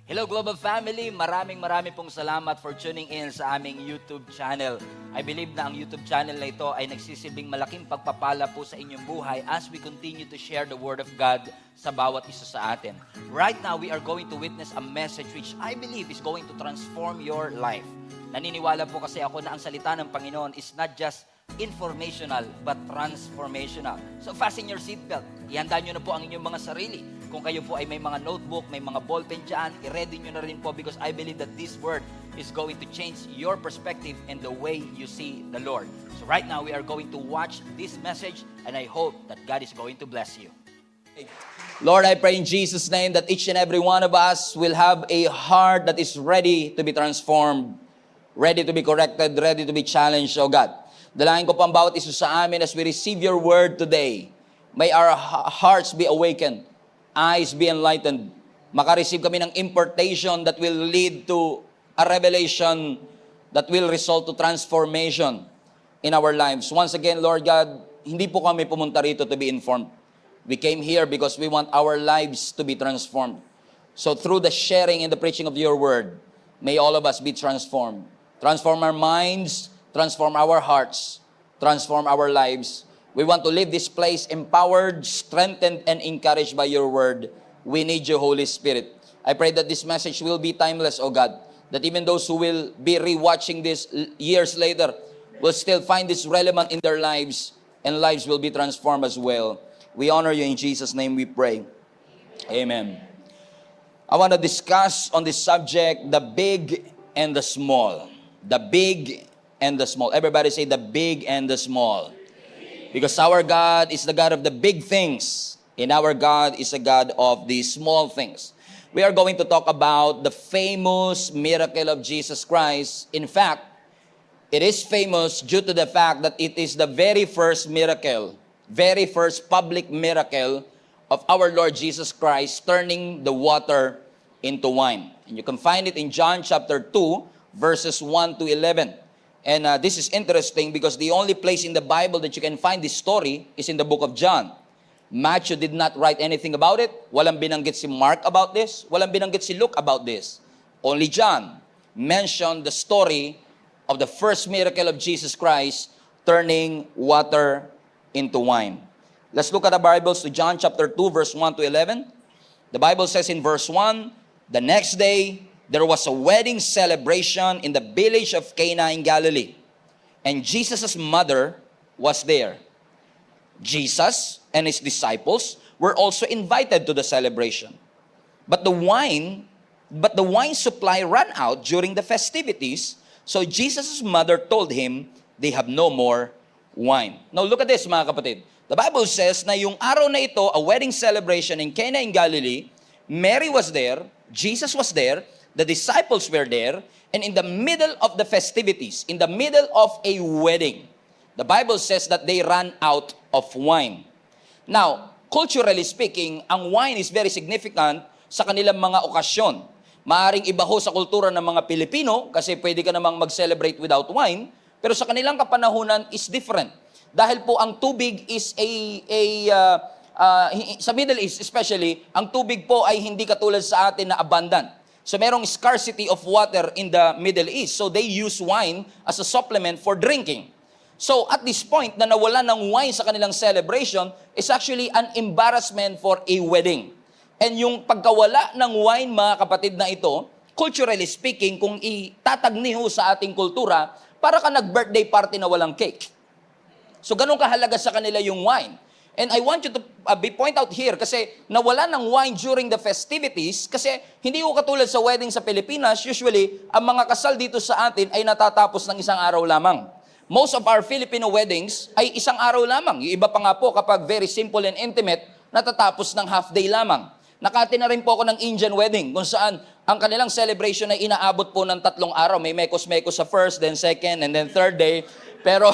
Hello Global Family, maraming pong salamat for tuning in sa aming YouTube channel. I believe na ang YouTube channel na ito ay nagsisilbing malaking pagpapala po sa inyong buhay as we continue to share the Word of God sa bawat isa sa atin. Right now, we are going to witness a message which I believe is going to transform your life. Naniniwala po kasi ako na ang salita ng Panginoon is not just informational but transformational. So fasten your seatbelt. Ihanda nyo na po ang inyong mga sarili. Kung kayo po ay may mga notebook, may mga ballpen dyan, i-ready nyo na rin po because I believe that this word is going to change your perspective and the way you see the Lord. So right now, we are going to watch this message and I hope that God is going to bless you. Lord, I pray in Jesus' name that each and every one of us will have a heart that is ready to be transformed, ready to be corrected, ready to be challenged, oh God. Dalahin ko po ang bawat isa sa amin as we receive your word today. May our hearts be awakened, eyes be enlightened, makareceive kami ng impartation that will lead to a revelation that will result to transformation in our lives. Once again, Lord God, hindi po kami pumunta rito to be informed. We came here because we want our lives to be transformed. So through the sharing and the preaching of your word, may all of us be transformed. Transform our minds, transform our hearts, transform our lives. We want to leave this place empowered, strengthened, and encouraged by your word. We need you, Holy Spirit. I pray that this message will be timeless, oh God. That even those who will be rewatching this years later will still find this relevant in their lives, and lives will be transformed as well. We honor you in Jesus' name we pray. Amen. I want to discuss on this subject, the big and the small. The big and the small. Everybody say the big and the small. Because our God is the God of the big things, and our God is a God of the small things. We are going to talk about the famous miracle of Jesus Christ. In fact, it is famous due to the fact that it is the very first miracle, very first public miracle of our Lord Jesus Christ turning the water into wine. And you can find it in John chapter 2, verses 1 to 11. And this is interesting because the only place in the Bible that you can find this story is in the book of John. Matthew did not write anything about it. Walang binanggit si Mark about this. Walang binanggit si Luke about this. Only John mentioned the story of the first miracle of Jesus Christ turning water into wine. Let's look at the Bibles to John chapter 2, verse 1 to 11. The Bible says in verse 1, the next day, there was a wedding celebration in the village of Cana in Galilee, and Jesus' mother was there. Jesus and his disciples were also invited to the celebration. But the wine supply ran out during the festivities, so Jesus' mother told him they have no more wine. Now look at this, mga kapatid. The Bible says na yung araw na ito, a wedding celebration in Cana in Galilee, Mary was there, Jesus was there, the disciples were there, and in the middle of the festivities, in the middle of a wedding, the Bible says that they ran out of wine. Now, culturally speaking, ang wine is very significant sa kanilang mga okasyon. Maaring iba ho sa kultura ng mga Pilipino kasi pwede ka namang mag-celebrate without wine, pero sa kanilang kapanahunan is different. Dahil po ang tubig is sa Middle East especially, ang tubig po ay hindi katulad sa atin na abundant. So merong scarcity of water in the Middle East. So they use wine as a supplement for drinking. So at this point na nawala ng wine sa kanilang celebration is actually an embarrassment for a wedding. And yung pagkawala ng wine, mga kapatid na ito, culturally speaking, kung itatagniho sa ating kultura, para ka nag-birthday party na walang cake. So ganun kahalaga sa kanila yung wine. And I want you to point out here kasi nawala ng wine during the festivities kasi hindi ko katulad sa wedding sa Pilipinas, usually, ang mga kasal dito sa atin ay natatapos ng isang araw lamang. Most of our Filipino weddings ay isang araw lamang. Yung iba pa nga po kapag very simple and intimate, natatapos ng half day lamang. Nakati na rin po ako ng Indian wedding kung saan ang kanilang celebration ay inaabot po ng 3 araw. May mekos-mekos sa first, then second, and then third day. Pero,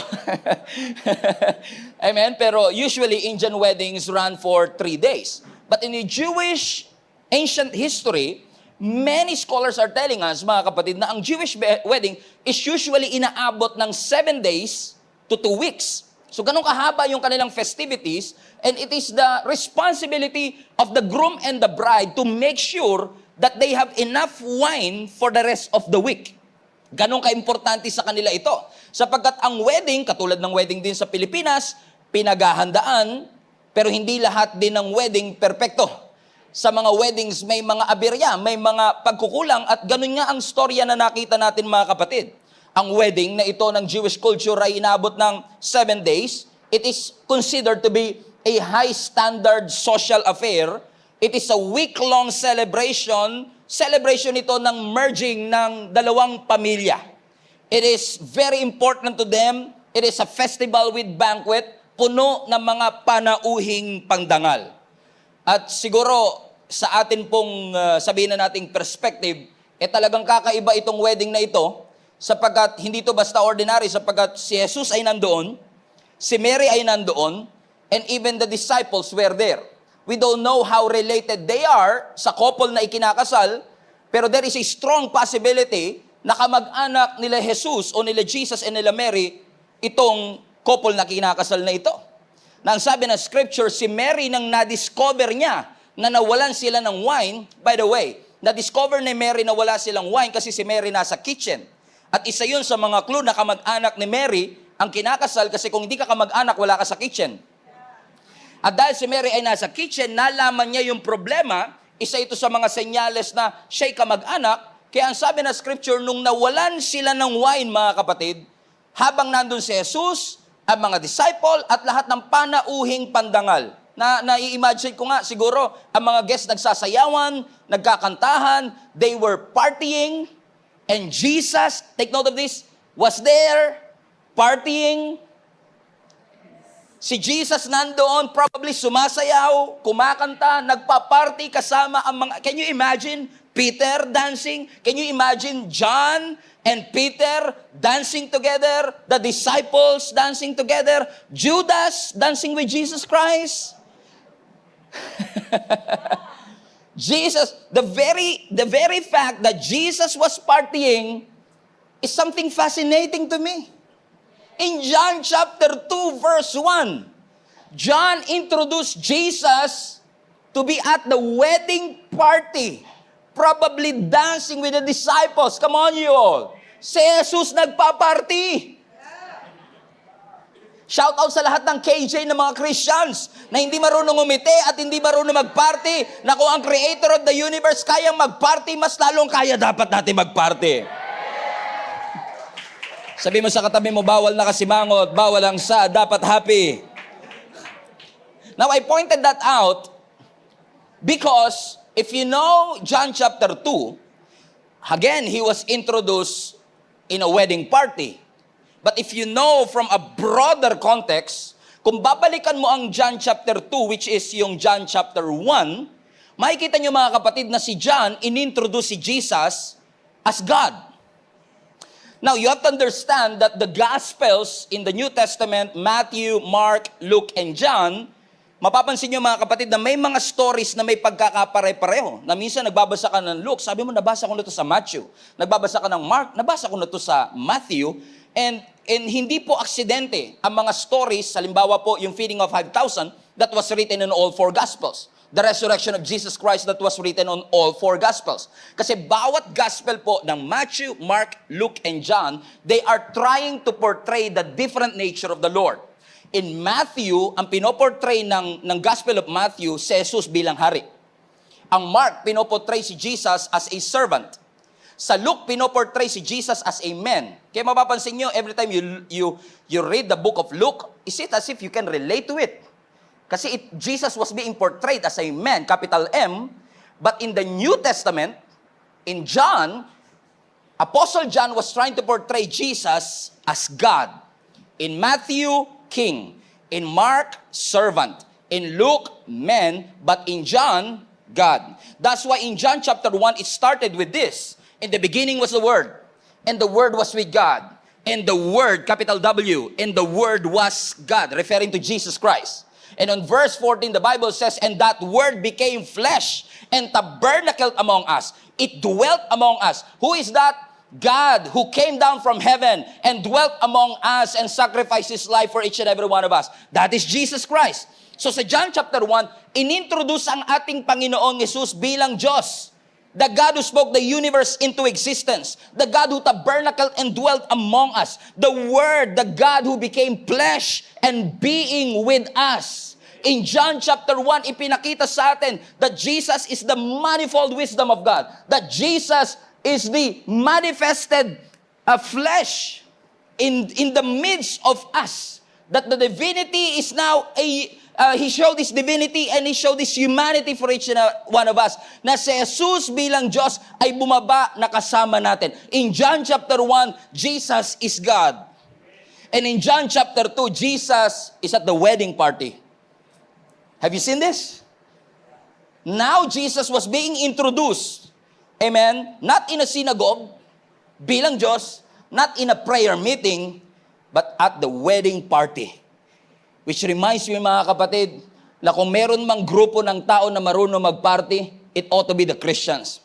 amen, pero usually Indian weddings run for 3 days. But in the Jewish ancient history, many scholars are telling us, mga kapatid, na ang Jewish wedding is usually inaabot ng 7 days to 2 weeks. So ganun kahaba yung kanilang festivities, and it is the responsibility of the groom and the bride to make sure that they have enough wine for the rest of the week. Ganon ka-importante sa kanila ito. Sapagkat ang wedding, katulad ng wedding din sa Pilipinas, pinaghahandaan, pero hindi lahat din ng wedding perpekto. Sa mga weddings, may mga aberya, may mga pagkukulang, at ganun nga ang storya na nakita natin mga kapatid. Ang wedding na ito ng Jewish culture ay inabot ng 7 days. It is considered to be a high standard social affair. It is a week-long celebration ito ng merging ng dalawang pamilya. It is very important to them. It is a festival with banquet, puno ng mga panauhing pangdangal. At siguro, sa atin pong sabihin na nating perspective, talagang kakaiba itong wedding na ito, sapagkat hindi ito basta ordinary, sapagkat si Jesus ay nandoon, si Mary ay nandoon, and even the disciples were there. We don't know how related they are sa couple na ikinakasal, pero there is a strong possibility na kamag-anak nila Jesus o nila Jesus and nila Mary, itong couple na kinakasal na ito. Na ang sabi ng scripture, si Mary nang na-discover niya na nawalan sila ng wine, by the way, na-discover ni Mary na wala silang wine kasi si Mary nasa kitchen. At isa yun sa mga clue na kamag-anak ni Mary ang kinakasal kasi kung hindi ka kamag-anak, wala ka sa kitchen. At dahil si Mary ay nasa kitchen, nalaman niya yung problema, isa ito sa mga senyales na siya'y kamag-anak. Kaya ang sabi ng scripture, nung nawalan sila ng wine, mga kapatid, habang nandun si Jesus, ang mga disciple, at lahat ng panauhing pandangal. Na-i-imagine ko nga, siguro, ang mga guests nagsasayawan, nagkakantahan, they were partying, and Jesus, take note of this, was there, partying. Si Jesus nandoon, probably sumasayaw, kumakanta, nagpa-party kasama ang mga... Can you imagine Peter dancing? Can you imagine John and Peter dancing together? The disciples dancing together? Judas dancing with Jesus Christ? Jesus, the very fact that Jesus was partying is something fascinating to me. In John chapter 2 verse 1, John introduced Jesus to be at the wedding party, probably dancing with the disciples. Come on you all. Si Jesus nagpa-party. Shout out sa lahat ng KJ na mga Christians na hindi marunong umiti at hindi marunong mag-party, na kung ang creator of the universe kayang mag-party, mas lalong kaya dapat natin mag-party. Sabi mo sa katabi mo, bawal nakasimangot, bawal ang sa, dapat happy. Now, I pointed that out because if you know John chapter 2, again, he was introduced in a wedding party. But if you know from a broader context, kung babalikan mo ang John chapter 2, which is yung John chapter 1, makikita nyo mga kapatid na si John, inintroduce si Jesus as God. Now, you have to understand that the Gospels in the New Testament, Matthew, Mark, Luke, and John, mapapansin nyo mga kapatid na may mga stories na may pagkakapare-pareho. Na minsan nagbabasa ka ng Luke, sabi mo, nabasa ko na ito sa Matthew. Nagbabasa ka ng Mark, nabasa ko na ito sa Matthew. And hindi po aksidente ang mga stories, halimbawa po yung feeding of 5,000, that was written in all 4 Gospels. The resurrection of Jesus Christ that was written on all 4 Gospels. Kasi bawat Gospel po ng Matthew, Mark, Luke, and John, they are trying to portray the different nature of the Lord. In Matthew, ang pinoportray ng Gospel of Matthew, si Jesus bilang hari. Ang Mark, pinoportray si Jesus as a servant. Sa Luke, pinoportray si Jesus as a man. Kaya mapapansin nyo, every time you read the book of Luke, is it as if you can relate to it? Kasi Jesus was being portrayed as a man, capital M, but in the New Testament, in John, Apostle John was trying to portray Jesus as God. In Matthew, king. In Mark, servant. In Luke, man. But in John, God. That's why in John chapter 1, it started with this. In the beginning was the Word, and the Word was with God. And the Word, capital W, and the Word was God, referring to Jesus Christ. And on verse 14, the Bible says, and that Word became flesh and tabernacled among us. It dwelt among us. Who is that? God, who came down from heaven and dwelt among us and sacrificed His life for each and every one of us. That is Jesus Christ. So sa John chapter 1, inintroduce ang ating Panginoong Jesus bilang Diyos. The God who spoke the universe into existence. The God who tabernacled and dwelt among us. The Word, the God who became flesh and being with us. In John chapter 1, ipinakita sa atin that Jesus is the manifold wisdom of God. That Jesus is the manifested flesh in the midst of us. That the divinity is now He showed His divinity and He showed His humanity for each and one of us. Na si Jesus bilang Diyos ay bumaba na kasama natin. In John chapter 1, Jesus is God. And in John chapter 2, Jesus is at the wedding party. Have you seen this? Now Jesus was being introduced. Amen? Not in a synagogue, bilang Diyos, not in a prayer meeting, but at the wedding party. Which reminds me mga kapatid, na kung meron mang grupo ng tao na marunong mag-party, it ought to be the Christians.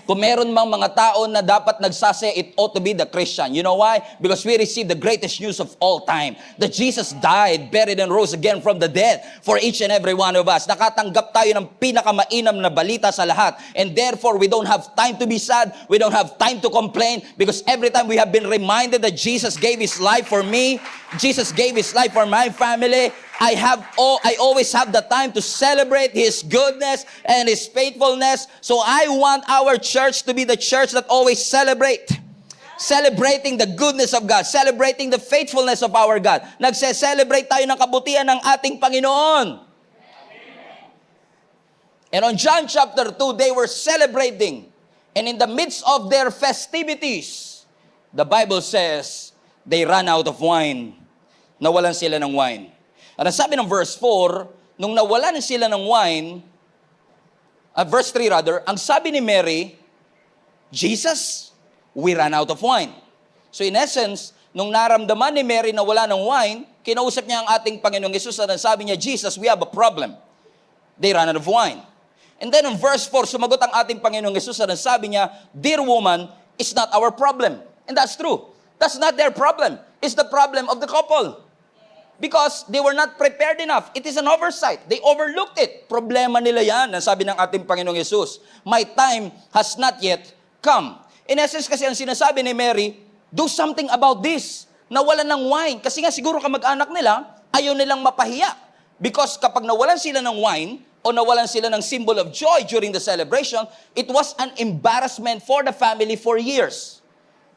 Kung meron mang mga tao na dapat nagsasaya, it ought to be the Christian. You know why? Because we received the greatest news of all time. That Jesus died, buried, and rose again from the dead for each and every one of us. Nakatanggap tayo ng pinakamainam na balita sa lahat. And therefore, we don't have time to be sad. We don't have time to complain. Because every time we have been reminded that Jesus gave His life for me, Jesus gave His life for my family, I always have the time to celebrate His goodness and His faithfulness. So I want our church to be the church that always celebrating the goodness of God, celebrating the faithfulness of our God. Nagse-celebrate tayo ng kabutihan ng ating Panginoon. And on John chapter 2, they were celebrating. And in the midst of their festivities, the Bible says, they ran out of wine. Nawalan sila ng wine. At sabi ng verse 4, nung nawalan sila ng wine, verse 3 rather, ang sabi ni Mary, Jesus, we ran out of wine. So in essence, nung naramdaman ni Mary na wala ng wine, kinausap niya ang ating Panginoong Yesus at sabi niya, Jesus, we have a problem. They ran out of wine. And then in verse 4, sumagot ang ating Panginoong Yesus at sabi niya, dear woman, it's not our problem. And that's true. That's not their problem. It's the problem of the couple. Because they were not prepared enough. It is an oversight. They overlooked it. Problema nila yan. Ang sabi ng ating Panginoong Yesus, my time has not yet come. In essence kasi ang sinasabi ni Mary, do something about this. Nawalan ng wine. Kasi nga siguro kamag-anak nila, ayaw nilang mapahiya. Because kapag nawalan sila ng wine, o nawalan sila ng symbol of joy during the celebration, it was an embarrassment for the family for years.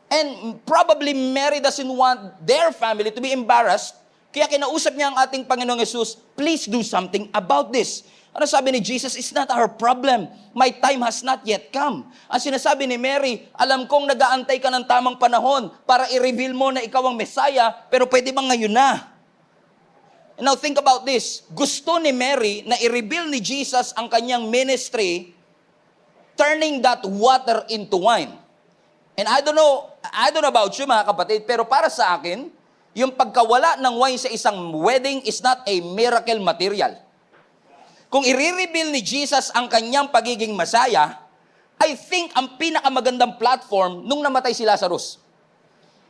And probably Mary doesn't want their family to be embarrassed. Kaya kinausap niya ang ating Panginoong Yesus, please do something about this. Ano sabi ni Jesus? It's not our problem. My time has not yet come. Ang sinasabi ni Mary, alam kong nag-aantay ka ng tamang panahon para i-reveal mo na ikaw ang Messiah, pero pwede bang ngayon na? And now think about this. Gusto ni Mary na i-reveal ni Jesus ang kanyang ministry, turning that water into wine. And I don't know about you mga kapatid, pero para sa akin, yung pagkawala ng wine sa isang wedding is not a miracle material. Kung i-reveal ni Jesus ang kanyang pagiging Masaya, I think ang pinakamagandang platform nung namatay si Lazarus.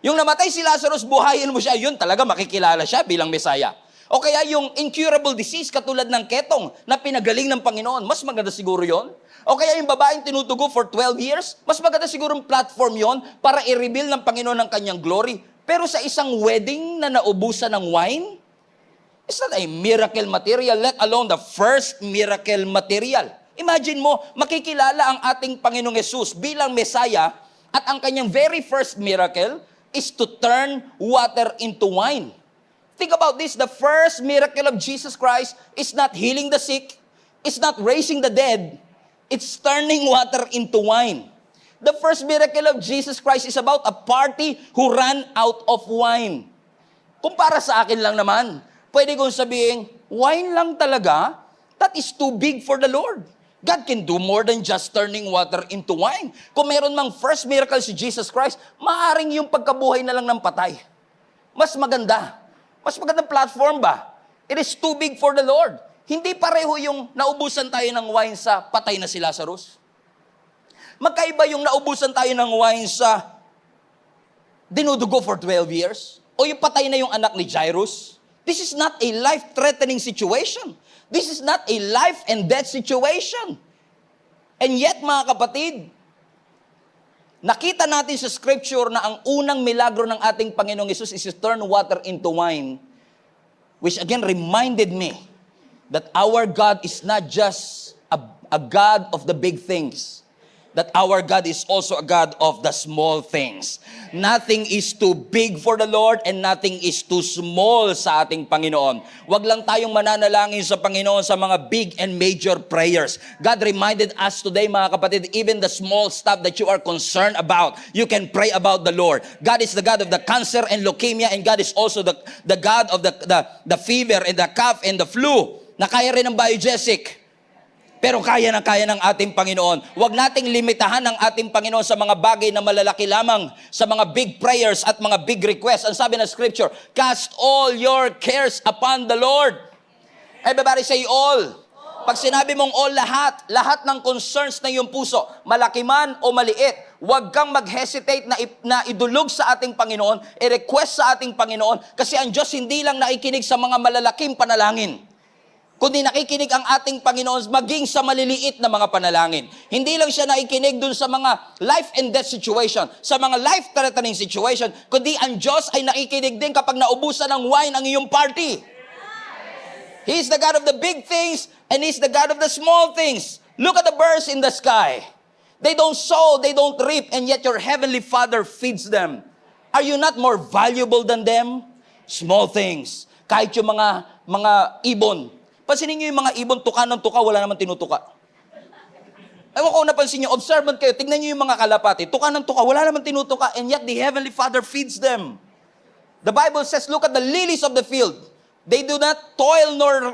Yung namatay si Lazarus, buhayin mo siya, yun talaga makikilala siya bilang Messiah. O kaya yung incurable disease katulad ng ketong na pinagaling ng Panginoon, mas maganda siguro yon. O kaya yung babaeng tinutugo for 12 years, mas maganda siguro yung platform yon para i-reveal ng Panginoon ang kanyang glory. Pero sa isang wedding na naubusan ng wine, it's not a miracle material, let alone the first miracle material. Imagine mo, makikilala ang ating Panginoong Yesus bilang Messiah at ang kanyang very first miracle is to turn water into wine. Think about this, the first miracle of Jesus Christ is not healing the sick, it's not raising the dead, it's turning water into wine. The first miracle of Jesus Christ is about a party who ran out of wine. Kung para sa akin lang naman, pwede kong sabihin, wine lang talaga? That is too big for the Lord. God can do more than just turning water into wine. Kung meron mang first miracle si Jesus Christ, maaring yung pagkabuhay na lang ng patay. Mas maganda. Mas magandang platform ba? It is too big for the Lord. Hindi pareho yung naubusan tayo ng wine sa patay na si Lazarus. Magkaiba yung naubusan tayo ng wine sa dinudugo for 12 years? O yung patay na yung anak ni Jairus? This is not a life-threatening situation. This is not a life and death situation. And yet, mga kapatid, nakita natin sa scripture na ang unang milagro ng ating Panginoong Hesus is to turn water into wine, which again reminded me that our God is not just a God of the big things, that our God is also a God of the small things. Nothing is too big for the Lord and nothing is too small sa ating Panginoon. Huwag lang tayong mananalangin sa Panginoon sa mga big and major prayers. God reminded us today, mga kapatid, even the small stuff that you are concerned about, you can pray about the Lord. God is the God of the cancer and leukemia, and God is also the God of the fever and the cough and the flu, na kaya rin ng biogesic. Pero kaya ng ating Panginoon. Huwag nating limitahan ang ating Panginoon sa mga bagay na malalaki lamang, sa mga big prayers at mga big requests. Ang sabi ng scripture, cast all your cares upon the Lord. Everybody say all. Pag sinabi mong all, lahat ng concerns ng iyong puso, malaki man o maliit, huwag kang mag-hesitate na idulog sa ating Panginoon, i-request sa ating Panginoon, kasi ang Diyos hindi lang nakikinig sa mga malalaking panalangin, kundi nakikinig ang ating Panginoon maging sa maliliit na mga panalangin. Hindi lang siya nakikinig dun sa mga life and death situation, sa mga life-threatening situation, kundi ang Diyos ay nakikinig din kapag naubusan ng wine ang iyong party. He is the God of the big things and He's the God of the small things. Look at the birds in the sky. They don't sow, they don't reap, and yet your heavenly Father feeds them. Are you not more valuable than them? Small things. Kahit yung mga ibon. Pansinin niyo yung mga ibon, tuka ng tuka, wala naman tinutuka. Ewan ko kung napansin niyo, observant kayo, tingnan niyo yung mga kalapati, tuka ng tuka, wala naman tinutuka, and yet the Heavenly Father feeds them. The Bible says, look at the lilies of the field. They do not toil nor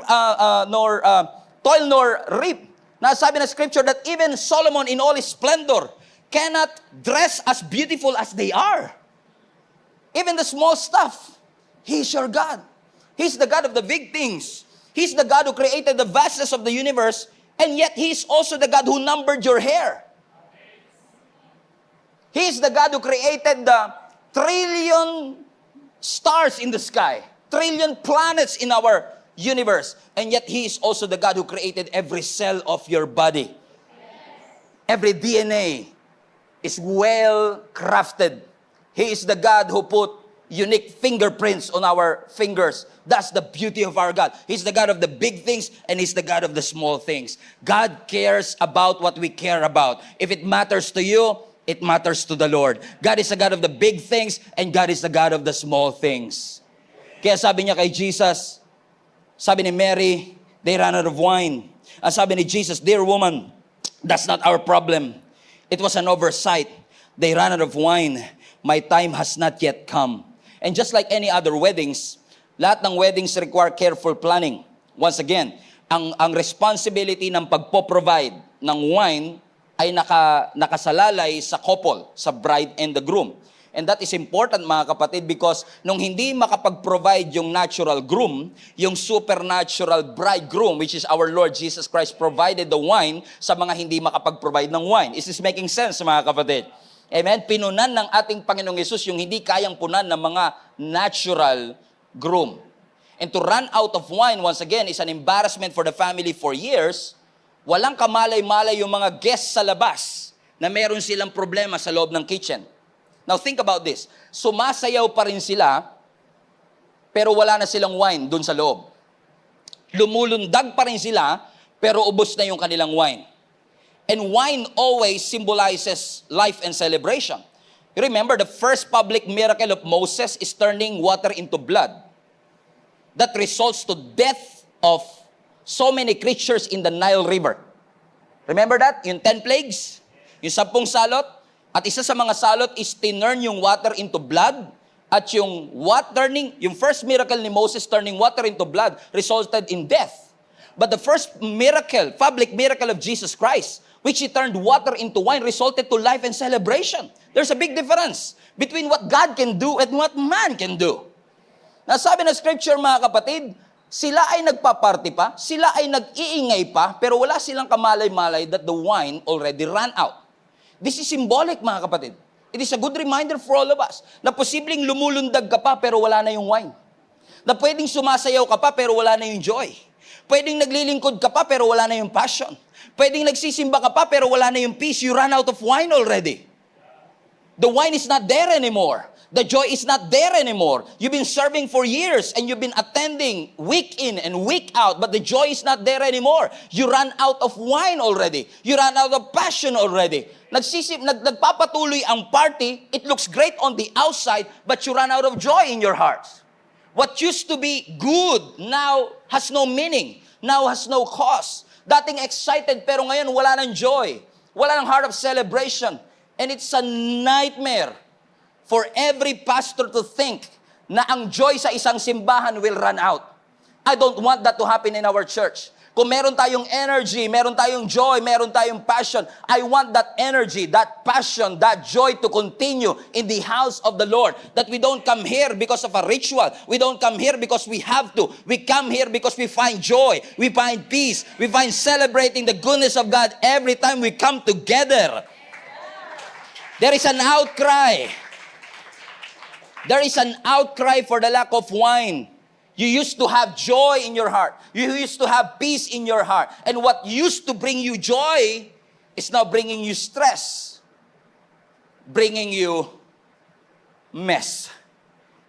reap. Nasabi na scripture that even Solomon in all his splendor cannot dress as beautiful as they are. Even the small stuff, He's your God. He's the God of the big things. He's the God who created the vastness of the universe, and yet He's also the God who numbered your hair. He's the God who created the trillion stars in the sky, trillion planets in our universe, and yet He is also the God who created every cell of your body. Every DNA is well crafted. He is the God who put unique fingerprints on our fingers. That's the beauty of our God. He's the God of the big things and He's the God of the small things. God cares about what we care about. If it matters to you, it matters to the Lord. God is the God of the big things and God is the God of the small things. Kaya sabi niya kay Jesus, sabi ni Mary, they ran out of wine. Ang sabi ni Jesus, dear woman, that's not our problem. It was an oversight. They ran out of wine. My time has not yet come. And just like any other weddings, lahat ng weddings require careful planning. Once again, ang responsibility ng pagpo-provide ng wine ay nakasalalay sa couple, sa bride and the groom. And that is important, mga kapatid, because nung hindi makapag-provide yung natural groom, yung supernatural bridegroom, which is our Lord Jesus Christ, provided the wine sa mga hindi makapag-provide ng wine. Is this making sense, mga kapatid? Amen? Pinunan ng ating Panginoong Hesus yung hindi kayang punan ng mga natural groom. And to run out of wine, once again, is an embarrassment for the family for years. Walang kamalay-malay yung mga guests sa labas na meron silang problema sa loob ng kitchen. Now think about this. Sumasayaw pa rin sila, pero wala na silang wine dun sa loob. Lumulundag pa rin sila, pero ubos na yung kanilang wine. And wine always symbolizes life and celebration. You remember, the first public miracle of Moses is turning water into blood. That results to death of so many creatures in the Nile River. Remember that? Yung 10 plagues, yung 10 salot, at isa sa mga salot is tinurn yung water into blood, at yung yung first miracle ni Moses turning water into blood resulted in death. But the first miracle, public miracle of Jesus Christ, which He turned water into wine, resulted to life and celebration. There's a big difference between what God can do and what man can do. Nasabi na scripture, mga kapatid, sila ay nagpa-party pa, sila ay nag-iingay pa, pero wala silang kamalay-malay that the wine already ran out. This is symbolic, mga kapatid. It is a good reminder for all of us na posibleng lumulundag ka pa pero wala na yung wine. Na pwedeng sumasayaw ka pa pero wala na yung joy. Pwedeng naglilingkod ka pa pero wala na yung passion. Pwedeng nagsisimba ka pa pero wala na yung peace. You run out of wine already. The wine is not there anymore. The joy is not there anymore. You've been serving for years and you've been attending week in and week out, but the joy is not there anymore. You run out of wine already. You run out of passion already. Nagpapatuloy ang party, it looks great on the outside, but you run out of joy in your hearts. What used to be good now has no meaning, now has no cause. Dating excited pero ngayon wala ng joy. Wala ng heart of celebration. And it's a nightmare for every pastor to think na ang joy sa isang simbahan will run out. I don't want that to happen in our church. Kung meron tayong energy, meron tayong joy, meron tayong passion, I want that energy, that passion, that joy to continue in the house of the Lord. That we don't come here because of a ritual. We don't come here because we have to. We come here because we find joy. We find peace. We find celebrating the goodness of God every time we come together. There is an outcry. There is an outcry for the lack of wine. You used to have joy in your heart. You used to have peace in your heart. And what used to bring you joy is now bringing you stress, bringing you mess.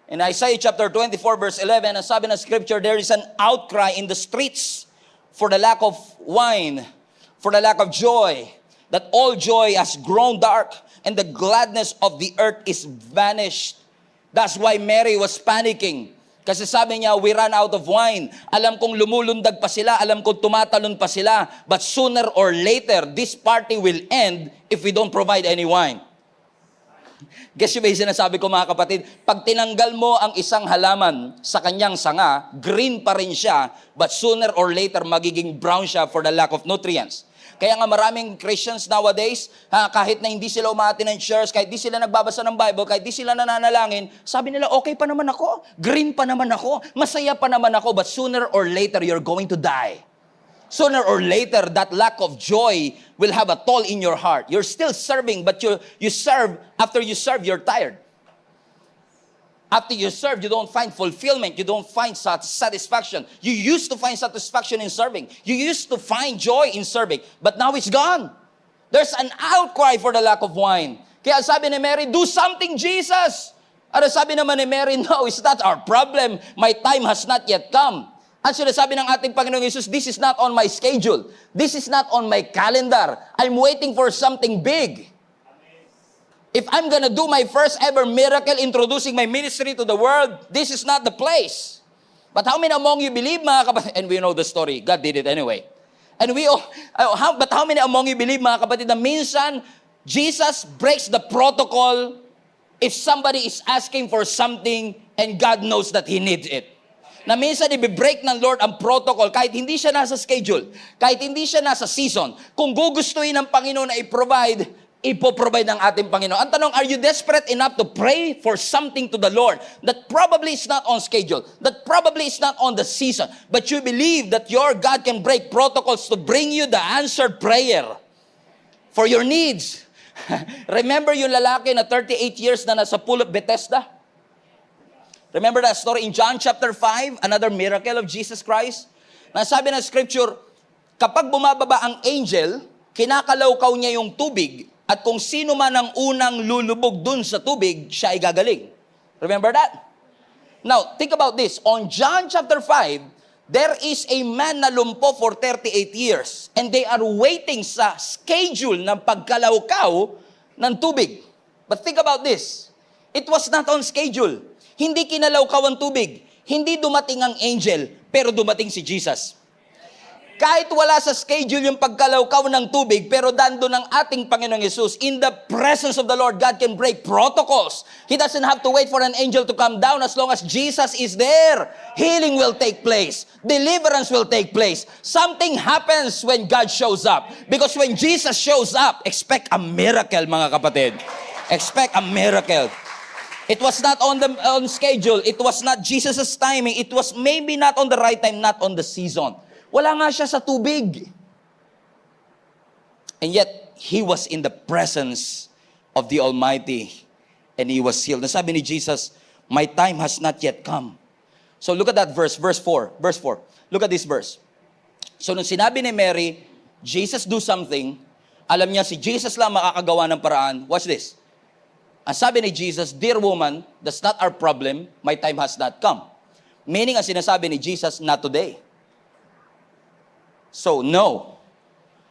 In Isaiah chapter 24 verse 11, ang sabi ng scripture, there is an outcry in the streets for the lack of wine, for the lack of joy, that all joy has grown dark and the gladness of the earth is vanished. That's why Mary was panicking. Kasi sabi niya, we ran out of wine. Alam kong lumulundag pa sila, alam kong tumatalon pa sila, but sooner or later, this party will end if we don't provide any wine. Guess yung sinasabi ko mga kapatid, pag tinanggal mo ang isang halaman sa kanyang sanga, green pa rin siya, but sooner or later, magiging brown siya for the lack of nutrients. Kaya nga maraming Christians nowadays, kahit na hindi sila umati ng church, kahit di sila nagbabasa ng Bible, kahit di sila nananalangin, sabi nila, okay pa naman ako, green pa naman ako, masaya pa naman ako, but sooner or later, you're going to die. Sooner or later, that lack of joy will have a toll in your heart. You're still serving, but you serve, after you serve, you're tired. After you serve, you don't find fulfillment. You don't find satisfaction. You used to find satisfaction in serving. You used to find joy in serving. But now it's gone. There's an outcry for the lack of wine. Kaya sabi ni Mary, do something, Jesus. Ano sabi naman ni Mary, no, it's not our problem. My time has not yet come. At sinasabi ng ating Panginoong Jesus, this is not on my schedule. This is not on my calendar. I'm waiting for something big. If I'm gonna do my first ever miracle introducing my ministry to the world, this is not the place. But how many among you believe, mga kapatid? And we know the story. God did it anyway. And but how many among you believe, mga kapatid, na minsan, Jesus breaks the protocol if somebody is asking for something and God knows that He needs it. Na minsan i-break ng Lord ang protocol kahit hindi siya nasa schedule, kahit hindi siya nasa season. Kung gugustuhin ng Panginoon na i-provide, ipoprovide ng ating Panginoon. Ang tanong, are you desperate enough to pray for something to the Lord that probably is not on schedule, that probably is not on the season, but you believe that your God can break protocols to bring you the answered prayer for your needs? Remember yung lalaki na 38 years na nasa pool of Bethesda? Remember that story in John chapter 5, another miracle of Jesus Christ? Nasabi ng scripture, kapag bumababa ang angel, kinakalawkaw niya yung tubig, at kung sino man ang unang lulubog dun sa tubig, siya ay gagaling. Remember that? Now, think about this. On John chapter 5, there is a man na lumpo for 38 years, and they are waiting sa schedule ng pagkalawkaw ng tubig. But think about this. It was not on schedule. Hindi kinalawkaw ang tubig. Hindi dumating ang angel, pero dumating si Jesus. Kahit wala sa schedule yung pagkalawkaw ng tubig, pero dando ng ating Panginoong Yesus, in the presence of the Lord, God can break protocols. He doesn't have to wait for an angel to come down as long as Jesus is there. Healing will take place. Deliverance will take place. Something happens when God shows up. Because when Jesus shows up, expect a miracle, mga kapatid. Expect a miracle. It was not on schedule. It was not Jesus' timing. It was maybe not on the right time, not on the season. Wala nga siya sa tubig. And yet, he was in the presence of the Almighty and he was healed. Nasabi ni Jesus, my time has not yet come. So look at that verse 4. Verse 4. Look at this verse. So nung sinabi ni Mary, Jesus do something, alam niya si Jesus lang makakagawa ng paraan. Watch this. Ang sabi ni Jesus, "Dear woman, that's not our problem. My time has not come." Meaning, ang sinasabi ni Jesus, not today. So, no.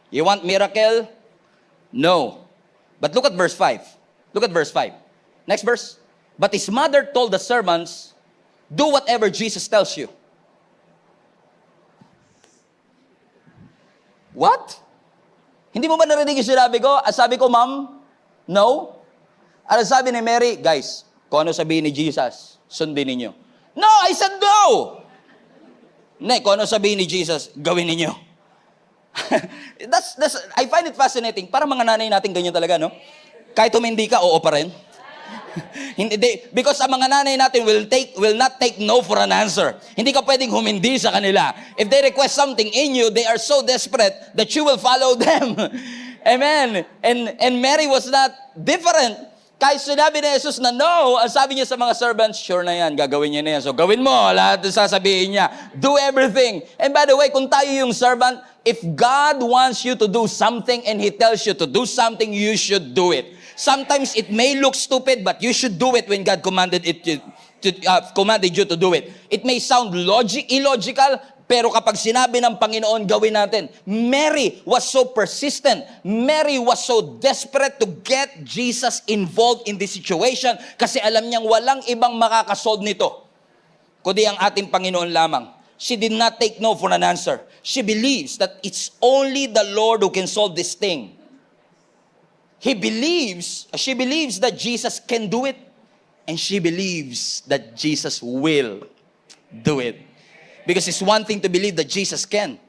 You want miracle? No. But look at verse 5. Look at verse 5. Next verse. But his mother told the servants, "Do whatever Jesus tells you." What? Hindi mo ba narinig yung sinabi ko? Sabi ko, ma'am, no. Ano sabi ni Mary? Guys, kung ano sabihin ni Jesus, sundin ninyo. No, I said no! Kung ano sabihin ni Jesus, gawin ninyo. that's, I find it fascinating. Para mga nanay natin ganyan talaga, no? Kahit humindi ka, oo pa rin. Because ang mga nanay natin will not take no for an answer. Hindi ka pwedeng humindi sa kanila. If they request something in you, they are so desperate that you will follow them. Amen. And Mary was not different. Kahit sinabi ni Jesus na no, ang sabi niya sa mga servants, sure na yan, gagawin niya na yan. So gawin mo, lahat ng sasabihin niya. Do everything. And by the way, kung tayo yung servant, if God wants you to do something and He tells you to do something, you should do it. Sometimes it may look stupid, but you should do it when God commanded you to do it. It may sound illogical, pero kapag sinabi ng Panginoon, gawin natin. Mary was so persistent. Mary was so desperate to get Jesus involved in this situation kasi alam niyang walang ibang makakasolve nito kundi ang ating Panginoon lamang. She did not take no for an answer. She believes that it's only the Lord who can solve this thing. She believes that Jesus can do it, and she believes that Jesus will do it. Because it's one thing to believe that Jesus can.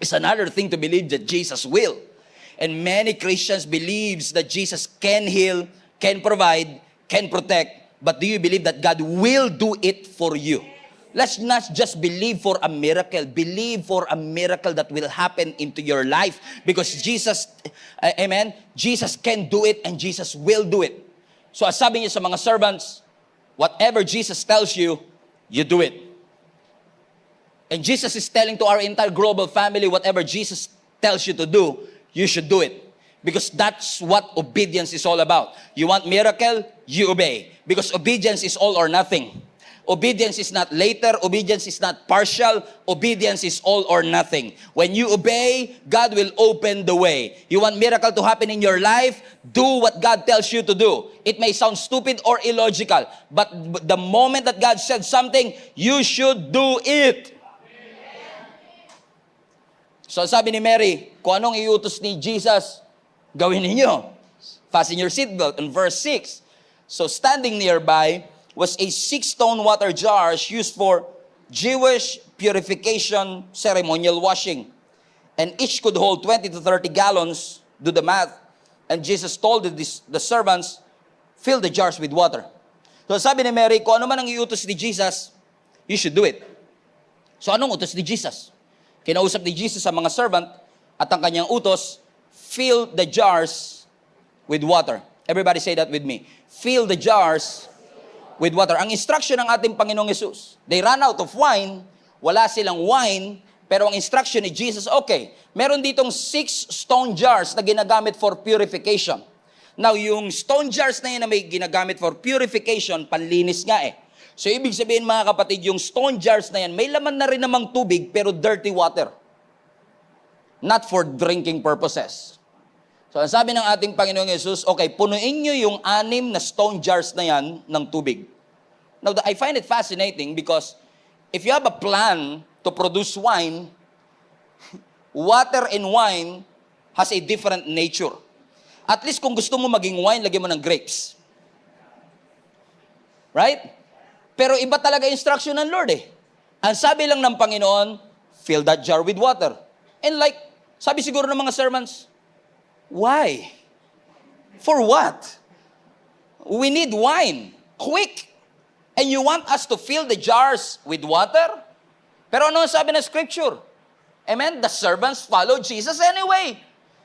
It's another thing to believe that Jesus will. And many Christians believes that Jesus can heal, can provide, can protect, but do you believe that God will do it for you? Let's not just believe for a miracle. Believe for a miracle that will happen into your life. Because Jesus, amen, Jesus can do it and Jesus will do it. So as sabi niya sa mga servants, whatever Jesus tells you, you do it. And Jesus is telling to our entire global family, whatever Jesus tells you to do, you should do it. Because that's what obedience is all about. You want miracle, you obey. Because obedience is all or nothing. Obedience is not later. Obedience is not partial. Obedience is all or nothing. When you obey, God will open the way. You want miracle to happen in your life? Do what God tells you to do. It may sound stupid or illogical, but the moment that God said something, you should do it. So sabi ni Mary, kung anong iutos ni Jesus, gawin ninyo. Fasten your seatbelt. In verse 6, so standing nearby was a 6-stone water jars used for Jewish purification ceremonial washing. And each could hold 20 to 30 gallons, do the math. And Jesus told the servants, fill the jars with water. So sabi ni Mary, kung ano man ang iutos ni Jesus, you should do it. So anong utos ni Jesus? Kinausap ni Jesus sa mga servant at ang kanyang utos, fill the jars with water. Everybody say that with me. Fill the jars with water. Ang instruction ng ating Panginoong Yesus, they ran out of wine, wala silang wine, pero ang instruction ni Jesus, okay, meron ditong 6 stone jars na ginagamit for purification. Now, yung stone jars na yun na may ginagamit for purification, panlinis nga eh. So, ibig sabihin mga kapatid, yung stone jars na yan, may laman na rin namang tubig, pero dirty water. Not for drinking purposes. So, ang sabi ng ating Panginoong Yesus, okay, punuin nyo yung 6 na stone jars na yan ng tubig. Now, I find it fascinating because if you have a plan to produce wine, water and wine has a different nature. At least kung gusto mo maging wine, lagyan mo ng grapes. Right? Pero iba talaga instruction ng Lord eh. Ang sabi lang ng Panginoon, fill that jar with water. And like, sabi siguro ng mga sermons, why? For what? We need wine. Quick. And you want us to fill the jars with water? Pero ano ang sabi ng scripture? Amen? The servants followed Jesus anyway.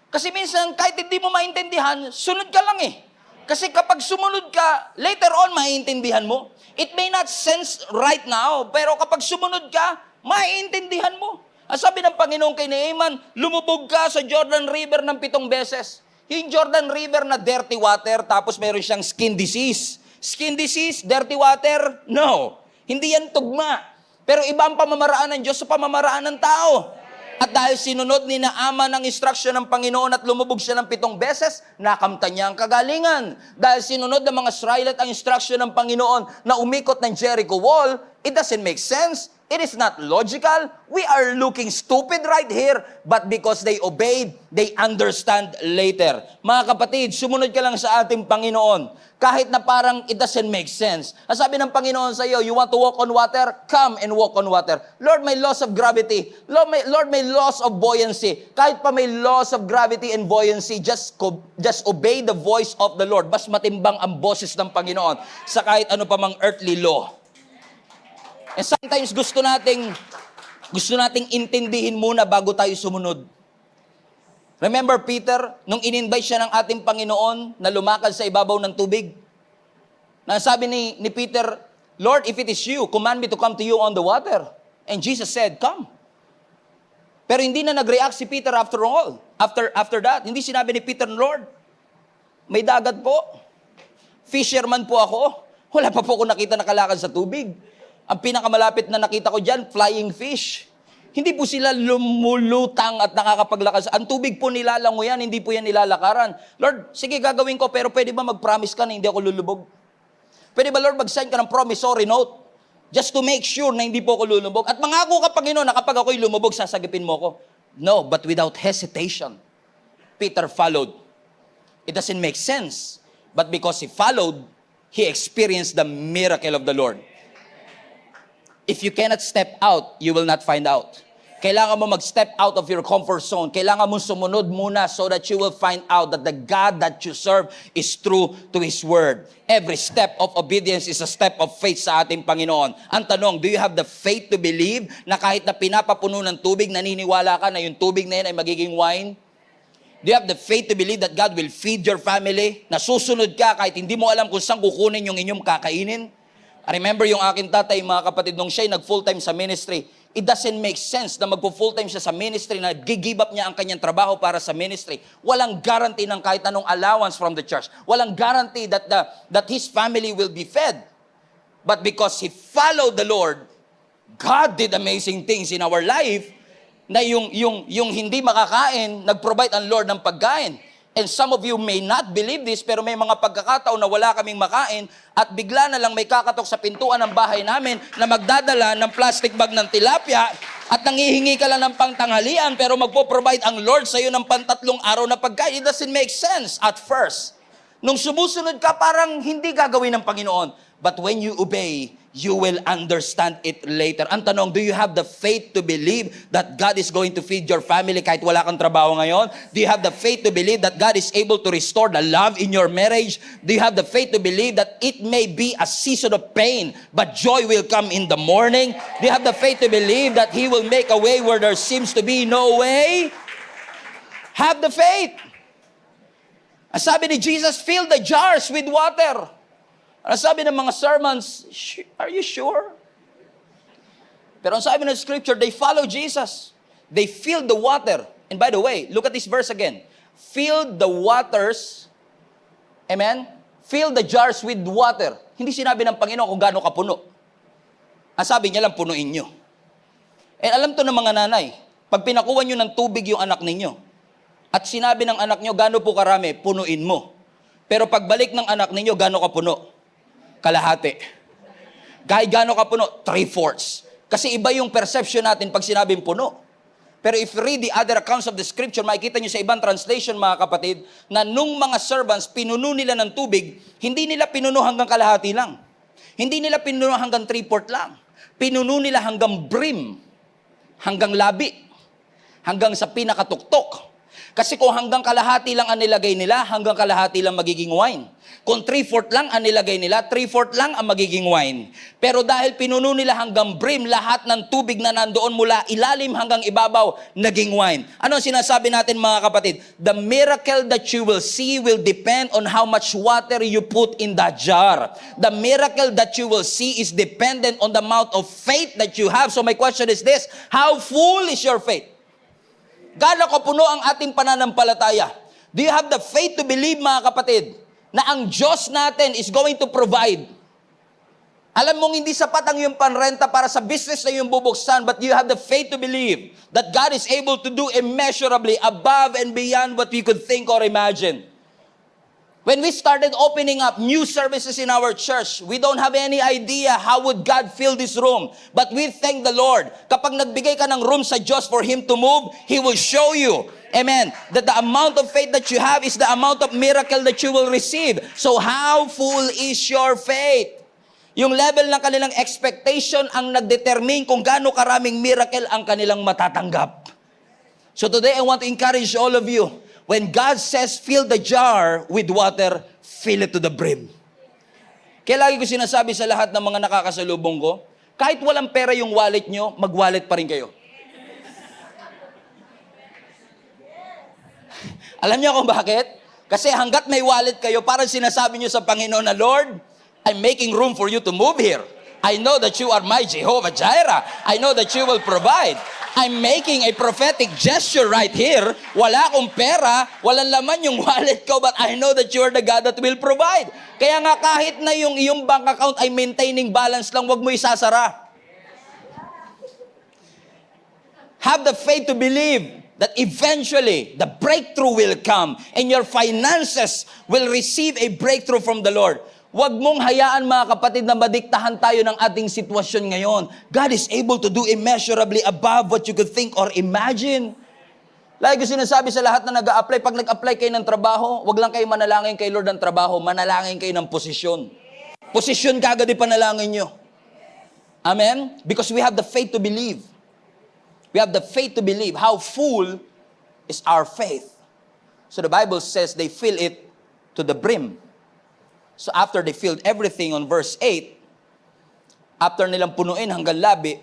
Kasi minsan, kahit hindi mo maintindihan, sunod ka lang eh. Kasi kapag sumunod ka, later on, maiintindihan mo. It may not sense right now, pero kapag sumunod ka, maiintindihan mo. Ang sabi ng Panginoon kay Naaman, lumubog ka sa Jordan River ng 7 beses. Yung Jordan River na dirty water, tapos meron siyang skin disease. Skin disease, dirty water? No. Hindi yan tugma. Pero iba ang pamamaraan ng Diyos sa pamamaraan ng tao. At dahil sinunod ni Naaman ang instruction ng Panginoon at lumubog siya ng 7 beses, nakamta niya ang kagalingan. Dahil sinunod ng mga Israelite ang instruction ng Panginoon na umikot ng Jericho wall, it doesn't make sense. It is not logical. We are looking stupid right here, but because they obeyed, they understand later. Mga kapatid, sumunod ka lang sa ating Panginoon. Kahit na parang it doesn't make sense. Ang sabi ng Panginoon sa iyo, you want to walk on water? Come and walk on water. Lord, may loss of gravity. Lord, may loss of buoyancy. Kahit pa may loss of gravity and buoyancy, just obey the voice of the Lord. Mas matimbang ang boses ng Panginoon sa kahit ano pa mang earthly law. And sometimes gusto nating intindihin muna bago tayo sumunod. Remember Peter, nung in-invite siya ng ating Panginoon na lumakad sa ibabaw ng tubig? Na sabi ni Peter, Lord, if it is you, command me to come to you on the water. And Jesus said, come. Pero hindi na nag-react si Peter after all. After that, hindi sinabi ni Peter, Lord, may dagat po. Fisherman po ako. Wala pa po ako nakita nakalakad sa tubig. Ang pinakamalapit na nakita ko dyan, flying fish. Hindi po sila lumulutang at nakakapaglakas. Ang tubig po nilalango yan, hindi po yan nilalakaran. Lord, sige gagawin ko, pero pwede ba mag-promise ka na hindi ako lulubog? Pwede ba Lord mag-sign ka ng promissory note? Just to make sure na hindi po ako lulubog. At mangako ka Panginoon na kapag ako'y lumubog, sasagipin mo ko. No, but without hesitation, Peter followed. It doesn't make sense. But because he followed, he experienced the miracle of the Lord. If you cannot step out, you will not find out. Kailangan mo mag-step out of your comfort zone. Kailangan mo sumunod muna so that you will find out that the God that you serve is true to His Word. Every step of obedience is a step of faith sa ating Panginoon. Ang tanong, do you have the faith to believe na kahit na pinapapuno ng tubig, naniniwala ka na yung tubig na yun ay magiging wine? Do you have the faith to believe that God will feed your family? Na susunod ka kahit hindi mo alam kung saan kukunin yung inyong kakainin? I remember yung aking tatay, mga kapatid, nung siya'y nag-full-time sa ministry, it doesn't make sense na magpo-full-time siya sa ministry, na give up niya ang kanyang trabaho para sa ministry. Walang guarantee ng kahit anong allowance from the church. Walang guarantee that his family will be fed. But because he followed the Lord, God did amazing things in our life, na yung hindi makakain, nag-provide ang Lord ng pagkain. And some of you may not believe this, pero may mga pagkakataon na wala kaming makain at bigla na lang may kakatok sa pintuan ng bahay namin na magdadala ng plastic bag ng tilapia at nangihingi ka lang ng pangtanghalian pero magpo-provide ang Lord sa iyo ng pantatlong araw na pagkain. It doesn't make sense at first. Nung sumusunod ka, parang hindi gagawin ng Panginoon. But when you obey, you will understand it later. Ang tanong, do you have the faith to believe that God is going to feed your family kahit wala kang trabaho ngayon? Do you have the faith to believe that God is able to restore the love in your marriage? Do you have the faith to believe that it may be a season of pain, but joy will come in the morning? Do you have the faith to believe that He will make a way where there seems to be no way? Have the faith. Ang sabi ni Jesus, fill the jars with water. Ang sabi ng mga sermons, are you sure? Pero ang sabi ng scripture, they follow Jesus. They filled the water. And by the way, look at this verse again. Fill the waters, amen? Fill the jars with water. Hindi sinabi ng Panginoon kung gaano kapuno. Ang sabi niya lang, punuin nyo. And alam to ng mga nanay, pag pinakuha nyo ng tubig yung anak ninyo, at sinabi ng anak nyo, gaano po karami, punuin mo. Pero pagbalik ng anak ninyo, gaano kapuno? Kalahati. Kahit gaano kapuno? 3/4. Kasi iba yung perception natin pag sinabing puno. Pero if you read the other accounts of the scripture, makikita nyo sa ibang translation, mga kapatid, na nung mga servants, pinuno nila ng tubig, hindi nila pinuno hanggang kalahati lang. Hindi nila pinuno hanggang 3/4 lang. Pinuno nila hanggang brim, hanggang labi, hanggang sa pinakatuktok. Kasi kung hanggang kalahati lang ang nilagay nila, hanggang kalahati lang magiging wine. Kung 3/4 lang ang nilagay nila, 3/4 lang ang magiging wine. Pero dahil pinuno nila hanggang brim, lahat ng tubig na nandoon mula ilalim hanggang ibabaw, naging wine. Ano ang sinasabi natin mga kapatid? The miracle that you will see will depend on how much water you put in that jar. The miracle that you will see is dependent on the amount of faith that you have. So my question is this, how full is your faith? Gaano kapuno ang ating pananampalataya? Do you have the faith to believe mga kapatid? Na ang Diyos natin is going to provide. Alam mong hindi sapat ang iyong panrenta para sa business na iyong bubuksan, but you have the faith to believe that God is able to do immeasurably above and beyond what we could think or imagine. When we started opening up new services in our church, we don't have any idea how would God fill this room. But we thank the Lord. Kapag nagbigay ka ng room sa Diyos for Him to move, He will show you, amen, that the amount of faith that you have is the amount of miracle that you will receive. So how full is your faith? Yung level ng kanilang expectation ang nagdetermine kung gaano karaming miracle ang kanilang matatanggap. So today I want to encourage all of you, when God says, fill the jar with water, fill it to the brim. Kaya lagi ko sinasabi sa lahat ng mga nakakasalubong ko, kahit walang pera yung wallet nyo, mag-wallet pa rin kayo. Alam niyo kung bakit? Kasi hanggat may wallet kayo, parang sinasabi niyo sa Panginoon na, Lord, I'm making room for you to move here. I know that you are my Jehovah Jireh. I know that you will provide. I'm making a prophetic gesture right here. Wala akong pera, walang laman yung wallet ko, but I know that you are the God that will provide. Kaya nga kahit na yung iyong bank account ay maintaining balance lang, wag mo isasara. Have the faith to believe that eventually the breakthrough will come and your finances will receive a breakthrough from the Lord. Huwag mong hayaan mga kapatid na madiktahan tayo ng ating sitwasyon ngayon. God is able to do immeasurably above what you could think or imagine. Lagi ko sinasabi sa lahat na nag-a-apply, pag nag-apply kayo ng trabaho, wag lang kayo manalangin kay Lord ng trabaho, manalangin kayo ng posisyon. Posisyon kagad ipanalangin nyo. Amen? Because we have the faith to believe. We have the faith to believe. How full is our faith? So the Bible says they fill it to the brim. So after they filled everything on verse 8, after nilang punuin hanggang labi,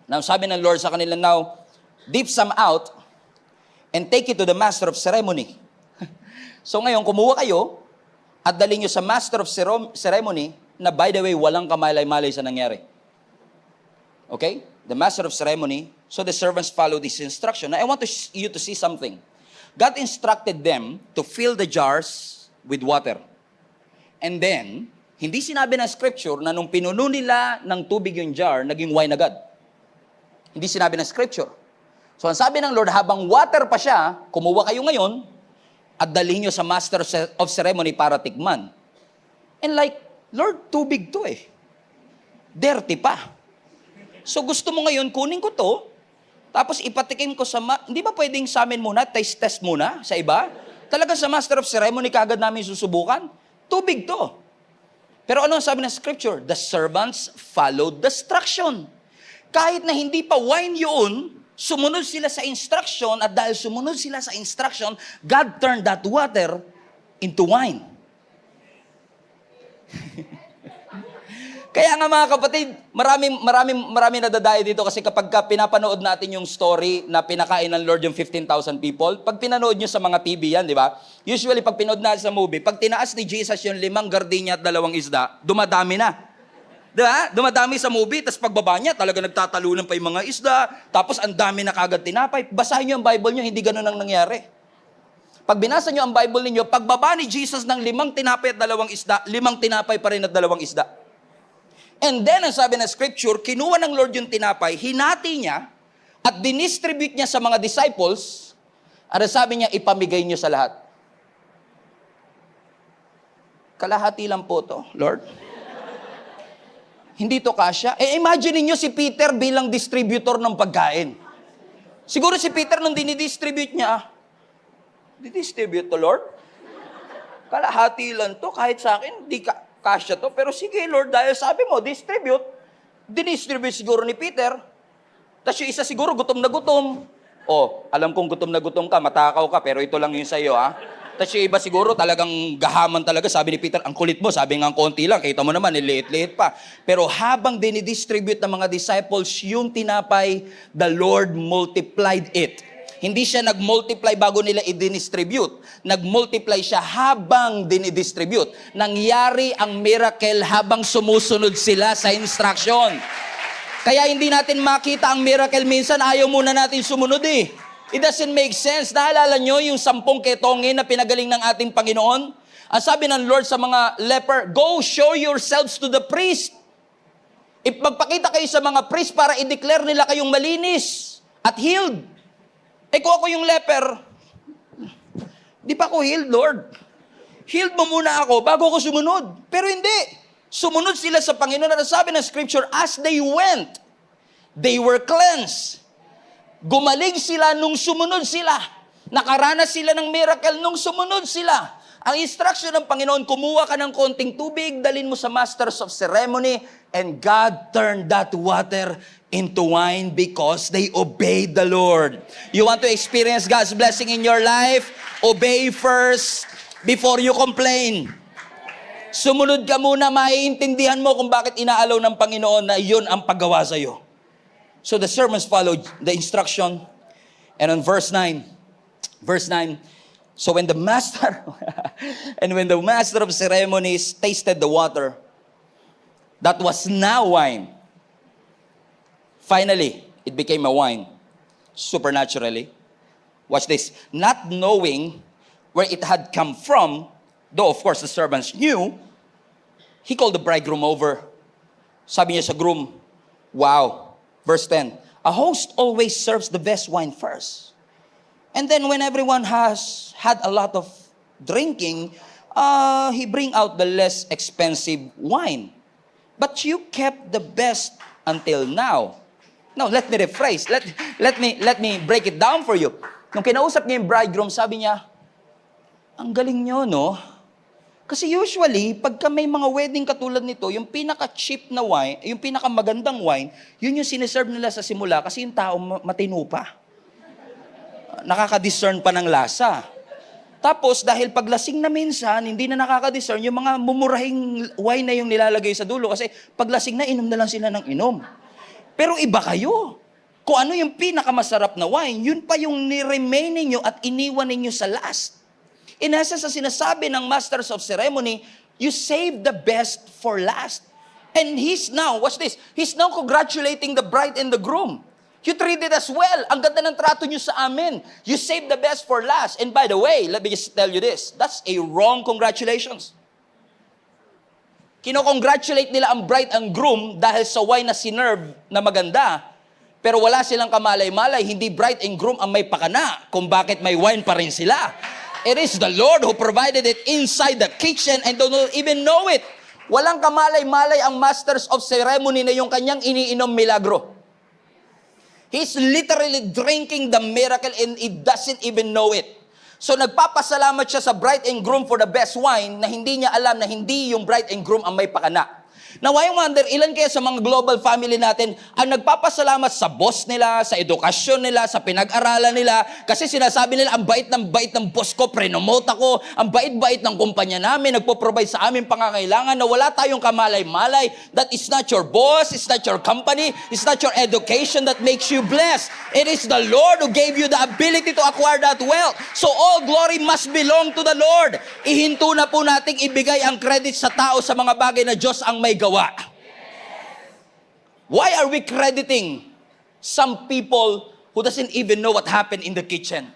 now sabi ng Lord sa kanila, now, dip some out and take it to the master of ceremony. So ngayon, kumuha kayo at dalhin nyo sa master of ceremony na by the way, walang kamalay-malay sa nangyari. Okay? The master of ceremony. So the servants followed this instruction. Now I want you to see something. God instructed them to fill the jars with water. And then, hindi sinabi ng scripture na nung pinuno nila ng tubig yung jar, naging wine agad. Hindi sinabi ng scripture. So, ang sabi ng Lord, habang water pa siya, kumuha kayo ngayon at dalhin nyo sa master of ceremony para tikman. And like, Lord, tubig to eh. Dirty pa. So, gusto mo ngayon, kunin ko to, tapos ipatikim ko sa, hindi ba pwedeng sa amin muna, taste test muna sa iba? Talaga sa master of ceremony, kagad namin susubukan? Tubig to. Pero ano ang sabi ng scripture? The servants followed the instruction. Kahit na hindi pa wine yun, sumunod sila sa instruction, at dahil sumunod sila sa instruction, God turned that water into wine. Kaya nga mga kapatid, maraming nadadaya dito kasi kapag pinapanood natin yung story na pinakain ng Lord yung 15,000 people, pag pinanood nyo sa mga TV yan, di ba? Usually pag pinanood natin sa movie, pag tinaas ni Jesus yung 5 gardenia at 2 isda, dumadami na. Di ba? Dumadami sa movie, tapos pagbaba niya, talaga nagtatalunan pa yung mga isda, tapos ang dami na kagad tinapay. Basahin nyo ang Bible nyo, hindi ganun ang nangyari. Pag binasa nyo ang Bible ninyo, pagbaba ni Jesus ng 5 tinapay at 2 isda, 5 tinapay pa rin at 2 isda. And then, ang sabi ng scripture, kinuha ng Lord yung tinapay, hinati niya, at dinistribute niya sa mga disciples, at sabi niya, ipamigay niyo sa lahat. Kalahati lang po to, Lord. Hindi to kasya. Imagine niyo si Peter bilang distributor ng pagkain. Siguro si Peter nung dinidistribute niya, didistribute to, Lord? Kalahati lang to, kahit sa akin, di kasya to. Pero sige, Lord, dahil sabi mo, distribute. Dinistribute siguro ni Peter. Tapos yung isa siguro, gutom na gutom. Oh, alam kong gutom na gutom ka, matakaw ka, pero ito lang yun sa'yo, ha? Tapos yung iba siguro talagang gahaman talaga. Sabi ni Peter, ang kulit mo. Sabi nga, konti lang. Kita mo naman, liit-liit pa. Pero habang dinidistribute ng mga disciples yung tinapay, the Lord multiplied it. Hindi siya nag-multiply bago nila i-distribute. Nag-multiply siya habang dinidistribute. Nangyari ang miracle habang sumusunod sila sa instruction. Kaya hindi natin makita ang miracle minsan, ayaw muna natin sumunod eh. It doesn't make sense. Naalala nyo yung 10 ketongin na pinagaling ng ating Panginoon? Ang sabi ng Lord sa mga leper, go show yourselves to the priest. Magpakita kayo sa mga priest para i-declare nila kayong malinis at healed. Kung ako yung leper, di pa ako healed, Lord. Healed mo muna ako bago ako sumunod. Pero hindi. Sumunod sila sa Panginoon at sabi ng Scripture, as they went, they were cleansed. Gumaling sila nung sumunod sila. Nakaranas sila ng miracle nung sumunod sila. Ang instruction ng Panginoon, kumuha ka ng konting tubig, dalhin mo sa masters of ceremony, and God turned that water into wine because they obeyed the Lord. You want to experience God's blessing in your life? Obey first before you complain. Sumunod ka muna, maiintindihan mo kung bakit inaalaw ng Panginoon na yun ang paggawa sa'yo. So the servants followed the instruction. And on verse 9, so when the master of ceremonies tasted the water, that was now wine. Finally, it became a wine, supernaturally. Watch this. Not knowing where it had come from, though of course the servants knew, he called the bridegroom over. Sabi niya sa groom, wow. Verse 10, a host always serves the best wine first. And then when everyone has had a lot of drinking, he bring out the less expensive wine. But you kept the best until now. Now, let me rephrase. Let me break it down for you. Nung kinausap niya yung bridegroom, sabi niya, ang galing nyo, no? Kasi usually, pagka may mga wedding katulad nito, yung pinaka-cheap na wine, yung pinaka-magandang wine, yun yung sineserve nila sa simula kasi yung tao matino pa. Nakaka-discern pa ng lasa. Tapos, dahil paglasing na minsan, hindi na nakaka-discern, yung mga mumurahing wine na yung nilalagay sa dulo kasi paglasing na, inom na lang sila ng inom. Pero iba kayo. Kung ano yung pinakamasarap na wine, yun pa yung ni-remaining nyo at iniwan ninyo sa last. In essence, sa sinasabi ng masters of ceremony, you save the best for last. And he's now, watch this, he's now congratulating the bride and the groom. You treat it as well. Ang ganda ng trato nyo sa amin. You save the best for last. And by the way, let me just tell you this, that's a wrong congratulations. Kino-congratulate nila ang bride and groom dahil sa wine na sinerve na maganda, pero wala silang kamalay-malay, hindi bride and groom ang may pakana kung bakit may wine pa rin sila. It is the Lord who provided it inside the kitchen and don't even know it. Walang kamalay-malay ang masters of ceremony na yung kanyang iniinom milagro. He's literally drinking the miracle and he doesn't even know it. So nagpapasalamat siya sa bride and groom for the best wine na hindi niya alam na hindi yung bride and groom ang may pakana. Now, I wonder, ilan kaya sa mga global family natin ang nagpapasalamat sa boss nila, sa edukasyon nila, sa pinag-aralan nila, kasi sinasabi nila, ang bait ng boss ko, prenomote ako, ang bait-bait ng kumpanya namin, nagpo-provide sa aming pangangailangan na wala tayong kamalay-malay. That is not your boss, it's not your company, it's not your education that makes you blessed. It is the Lord who gave you the ability to acquire that wealth. So all glory must belong to the Lord. Ihinto na po nating ibigay ang credit sa tao sa mga bagay na Diyos ang may gawa. Why are we crediting some people who doesn't even know what happened in the kitchen?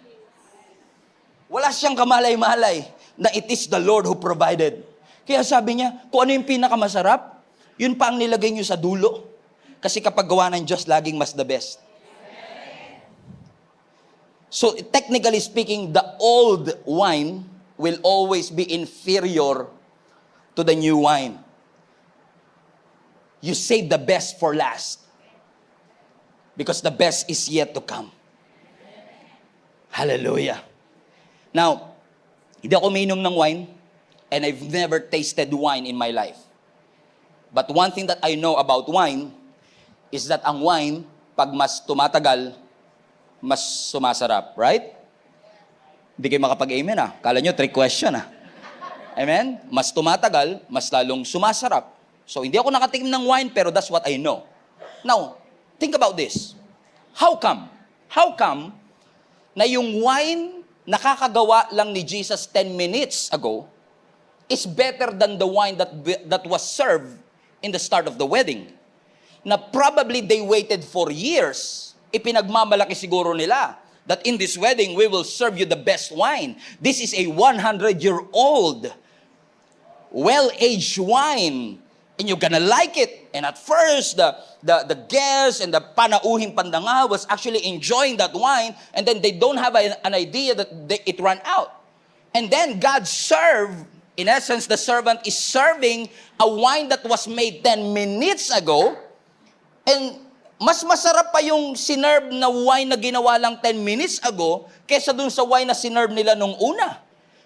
Wala siyang kamalay-malay na it is the Lord who provided. Kaya sabi niya, kung ano yung pinakamasarap, yun pa ang nilagay niyo sa dulo. Kasi kapag gawa ng Diyos, laging mas the best. So technically speaking, the old wine will always be inferior to the new wine. You save the best for last. Because the best is yet to come. Hallelujah. Now, hindi ako uminom ng wine, and I've never tasted wine in my life. But one thing that I know about wine is that ang wine, pag mas tumatagal, mas sumasarap, right? Hindi kayo makapag-amen Kala nyo, trick question Amen? Mas tumatagal, mas lalong sumasarap. So, hindi ako nakatikim ng wine, pero that's what I know. Now, think about this. How come? How come na yung wine nakakagawa lang ni Jesus 10 minutes ago is better than the wine that was served in the start of the wedding? Na probably they waited for years. Ipinagmamalaki siguro nila that in this wedding, we will serve you the best wine. This is a 100-year-old, well-aged wine, and you're gonna like it. And at first, the guests and the panauhing pandanga was actually enjoying that wine, and then they don't have an idea that it ran out. And then God served, in essence, the servant is serving a wine that was made 10 minutes ago, and mas masarap pa yung sinerve na wine na ginawa lang 10 minutes ago kesa dun sa wine na sinerve nila nung una.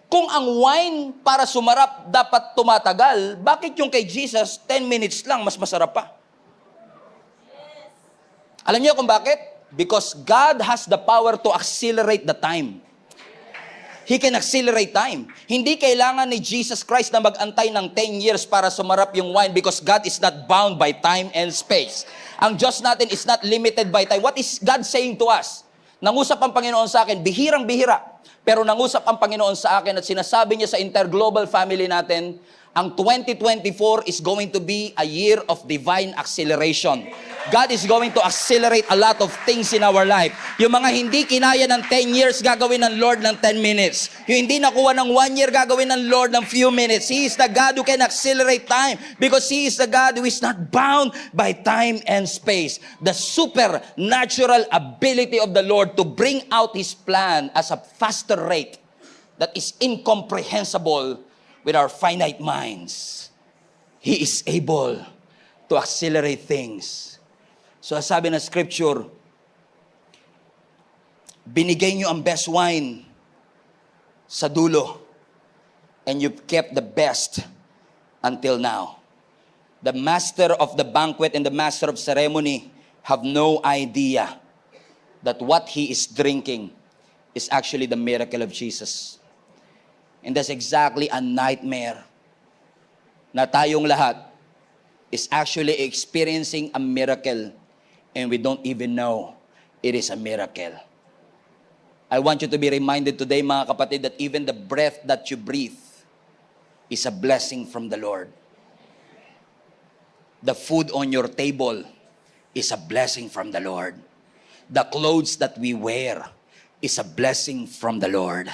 Kung ang wine para sumarap dapat tumatagal, bakit yung kay Jesus 10 minutes lang mas masarap pa? Alam niyo kung bakit? Because God has the power to accelerate the time. He can accelerate time. Hindi kailangan ni Jesus Christ na mag-antay ng 10 years para sumarap yung wine because God is not bound by time and space. Ang Diyos natin is not limited by time. What is God saying to us? Nangusap ang Panginoon sa akin, bihirang-bihira. Pero nangusap ang Panginoon sa akin at sinasabi niya sa interglobal family natin, ang 2024 is going to be a year of divine acceleration. God is going to accelerate a lot of things in our life. Yung mga hindi kinaya ng 10 years, gagawin ng Lord ng 10 minutes. Yung hindi nakuha ng 1 year, gagawin ng Lord ng few minutes. He is the God who can accelerate time because He is the God who is not bound by time and space. The supernatural ability of the Lord to bring out His plan as a faster rate that is incomprehensible with our finite minds. He is able to accelerate things. So sabi ng scripture, binigay nyo ang best wine sa dulo, and you've kept the best until now. The master of the banquet and the master of ceremony have no idea that what he is drinking is actually the miracle of Jesus. And that's exactly a nightmare na tayong lahat is actually experiencing a miracle and we don't even know it is a miracle. I want you to be reminded today, mga kapatid, that even the breath that you breathe is a blessing from the Lord. The food on your table is a blessing from the Lord. The clothes that we wear is a blessing from the Lord.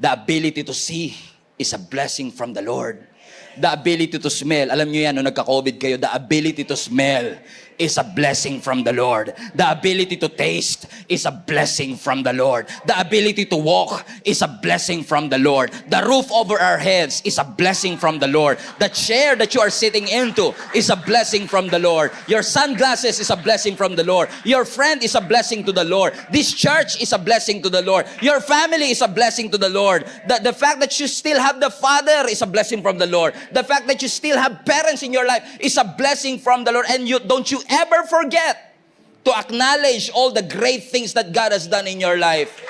The ability to see is a blessing from the Lord. The ability to smell, alam nyo yan, nung nagka-COVID kayo, the ability to smell is a blessing from the Lord. The ability to taste is a blessing from the Lord. The ability to walk is a blessing from the Lord. The roof over our heads is a blessing from the Lord. The chair that you are sitting into is a blessing from the Lord. Your sunglasses is a blessing from the Lord. Your friend is a blessing to the Lord. This church is a blessing to the Lord. Your family is a blessing to the Lord. The fact that you still have the Father is a blessing from the Lord. The fact that you still have parents in your life is a blessing from the Lord. And don't you ever forget to acknowledge all the great things that God has done in your life.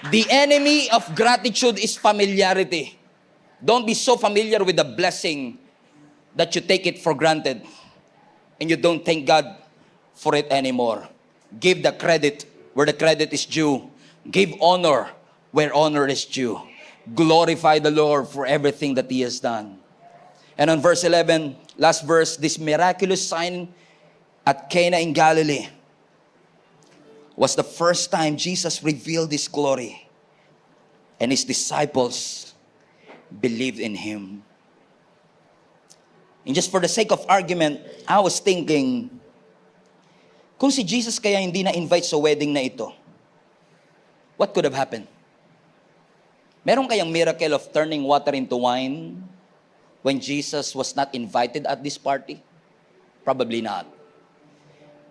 The enemy of gratitude is familiarity. Don't be so familiar with the blessing that you take it for granted and you don't thank God for it anymore. Give the credit where the credit is due. Give honor where honor is due. Glorify the Lord for everything that He has done. And on verse 11, last verse, this miraculous sign at Cana in Galilee was the first time Jesus revealed His glory, and His disciples believed in Him. And just for the sake of argument, I was thinking, kung si Jesus kaya hindi na-invite sa wedding na ito, what could have happened? Meron kayang miracle of turning water into wine when Jesus was not invited at this party? Probably not.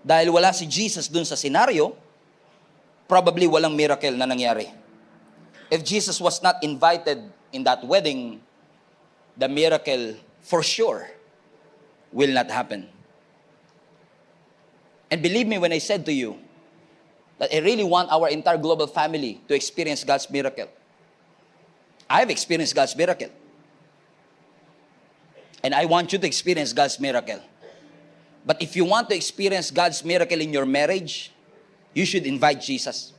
Dahil wala si Jesus dun sa senaryo, probably walang miracle na nangyari. If Jesus was not invited in that wedding, the miracle for sure will not happen. And believe me when I said to you, that I really want our entire global family to experience God's miracle. I've experienced God's miracle. And I want you to experience God's miracle. But if you want to experience God's miracle in your marriage, you should invite Jesus.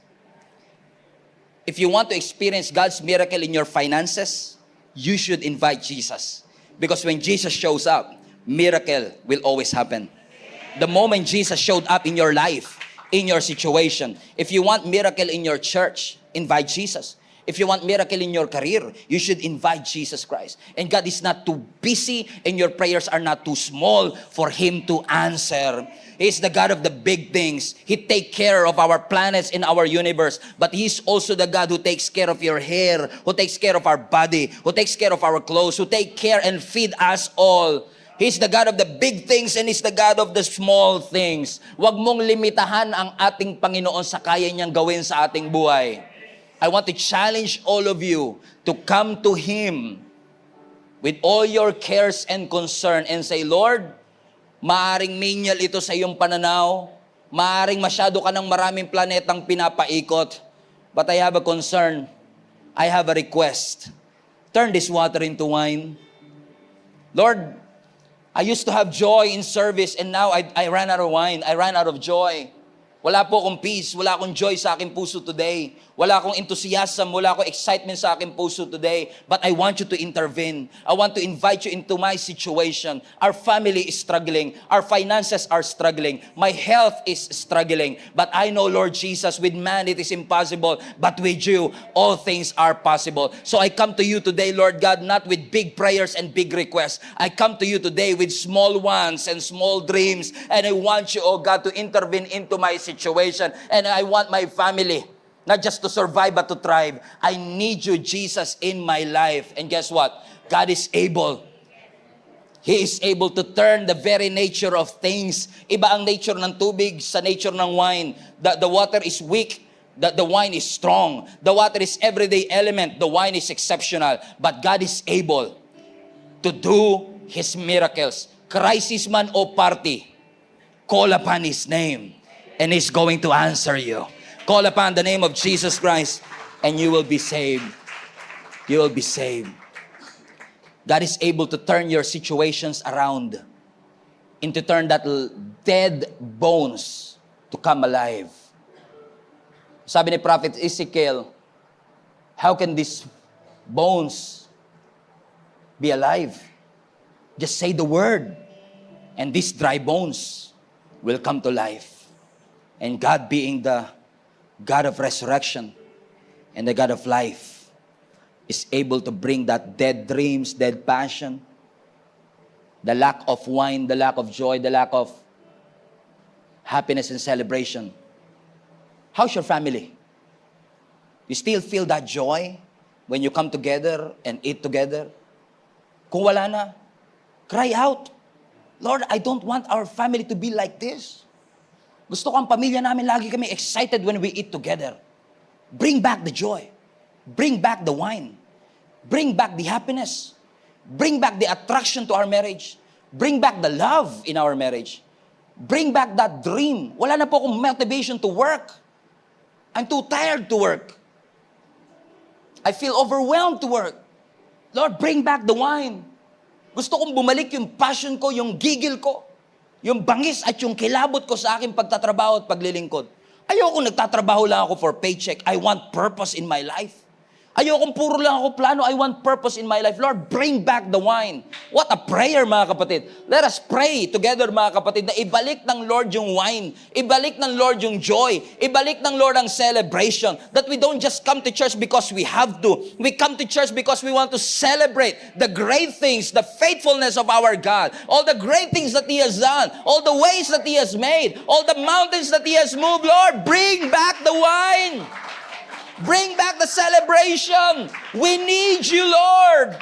If you want to experience God's miracle in your finances, you should invite Jesus. Because when Jesus shows up, miracle will always happen. The moment Jesus showed up in your life, in your situation, if you want miracle in your church, invite Jesus. If you want miracle in your career, you should invite Jesus Christ. And God is not too busy and your prayers are not too small for Him to answer. He's the God of the big things. He takes care of our planets in our universe. But He's also the God who takes care of your hair, who takes care of our body, who takes care of our clothes, who takes care and feed us all. He's the God of the big things and He's the God of the small things. Huwag mong limitahan ang ating Panginoon sa kaya niyang gawin sa ating buhay. I want to challenge all of you to come to Him with all your cares and concern and say, Lord, maaring menial ito sa iyong pananaw, maaring masyado ka ng maraming planetang pinapaikot, but I have a concern, I have a request. Turn this water into wine. Lord, I used to have joy in service and now I ran out of wine, I ran out of joy. Wala po akong peace, wala akong joy sa aking puso today. Wala akong enthusiasm, wala akong excitement sa aking puso today. But I want you to intervene. I want to invite you into my situation. Our family is struggling. Our finances are struggling. My health is struggling. But I know, Lord Jesus, with man it is impossible. But with you, all things are possible. So I come to you today, Lord God, not with big prayers and big requests. I come to you today with small ones and small dreams. And I want you, oh God, to intervene into my situation. And I want my family not just to survive but to thrive. I need you, Jesus, in my life. And guess what? God is able. He is able to turn the very nature of things. Iba ang nature ng tubig sa nature ng wine. The water is weak. The wine is strong. The water is everyday element. The wine is exceptional. But God is able to do His miracles. Crisis man o party, call upon His name and He's going to answer you. Call upon the name of Jesus Christ and you will be saved. You will be saved. God is able to turn your situations around and to turn that dead bones to come alive. Sabi ni Prophet Ezekiel, how can these bones be alive? Just say the word and these dry bones will come to life. And God, being the God of resurrection and the God of life, is able to bring that dead dreams, dead passion, the lack of wine, the lack of joy, the lack of happiness and celebration. How's your family? You still feel that joy when you come together and eat together? Kung wala na, cry out. Lord, I don't want our family to be like this. Gusto ko ang pamilya namin lagi kami excited when we eat together. Bring back the joy. Bring back the wine. Bring back the happiness. Bring back the attraction to our marriage. Bring back the love in our marriage. Bring back that dream. Wala na po akong motivation to work. I'm too tired to work. I feel overwhelmed to work. Lord, bring back the wine. Gusto kong bumalik yung passion ko, yung gigil ko. Yung bangis at yung kilabot ko sa aking pagtatrabaho at paglilingkod. Ayokong nagtatrabaho lang ako for paycheck. I want purpose in my life. Ayokong puro lang ako plano. I want purpose in my life. Lord, bring back the wine. What a prayer, mga kapatid. Let us pray together, mga kapatid, na ibalik ng Lord yung wine. Ibalik ng Lord yung joy. Ibalik ng Lord ang celebration. That we don't just come to church because we have to. We come to church because we want to celebrate the great things, the faithfulness of our God, all the great things that He has done, all the ways that He has made, all the mountains that He has moved. Lord, bring back the wine. Bring back the celebration. We need you, Lord.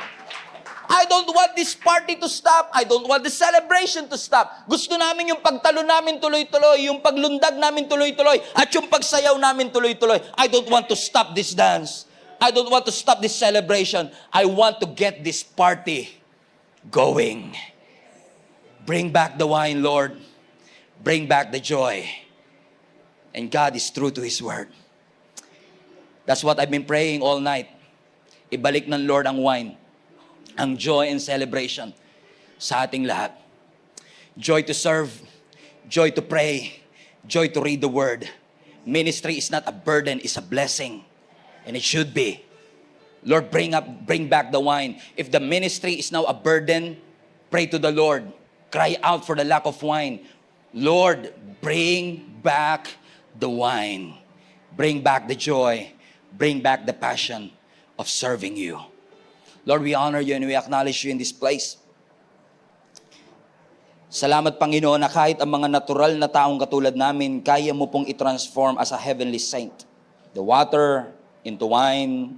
I don't want this party to stop. I don't want the celebration to stop. Gusto namin yung pagtalo namin tuloy-tuloy, yung paglundag namin tuloy-tuloy, at yung pagsayaw namin tuloy-tuloy. I don't want to stop this dance. I don't want to stop this celebration. I want to get this party going. Bring back the wine, Lord. Bring back the joy. And God is true to His word. That's what I've been praying all night. Ibalik ng Lord ang wine, ang joy and celebration sa ating lahat. Joy to serve, joy to pray, joy to read the word. Ministry is not a burden, it's a blessing. And it should be. Lord, bring back the wine. If the ministry is now a burden, pray to the Lord. Cry out for the lack of wine. Lord, bring back the wine. Bring back the joy. Bring back the passion of serving you. Lord, we honor you and we acknowledge you in this place. Salamat, Panginoon, na kahit ang mga natural na taong katulad namin, kaya mo pong i-transform as a heavenly saint. The water into wine,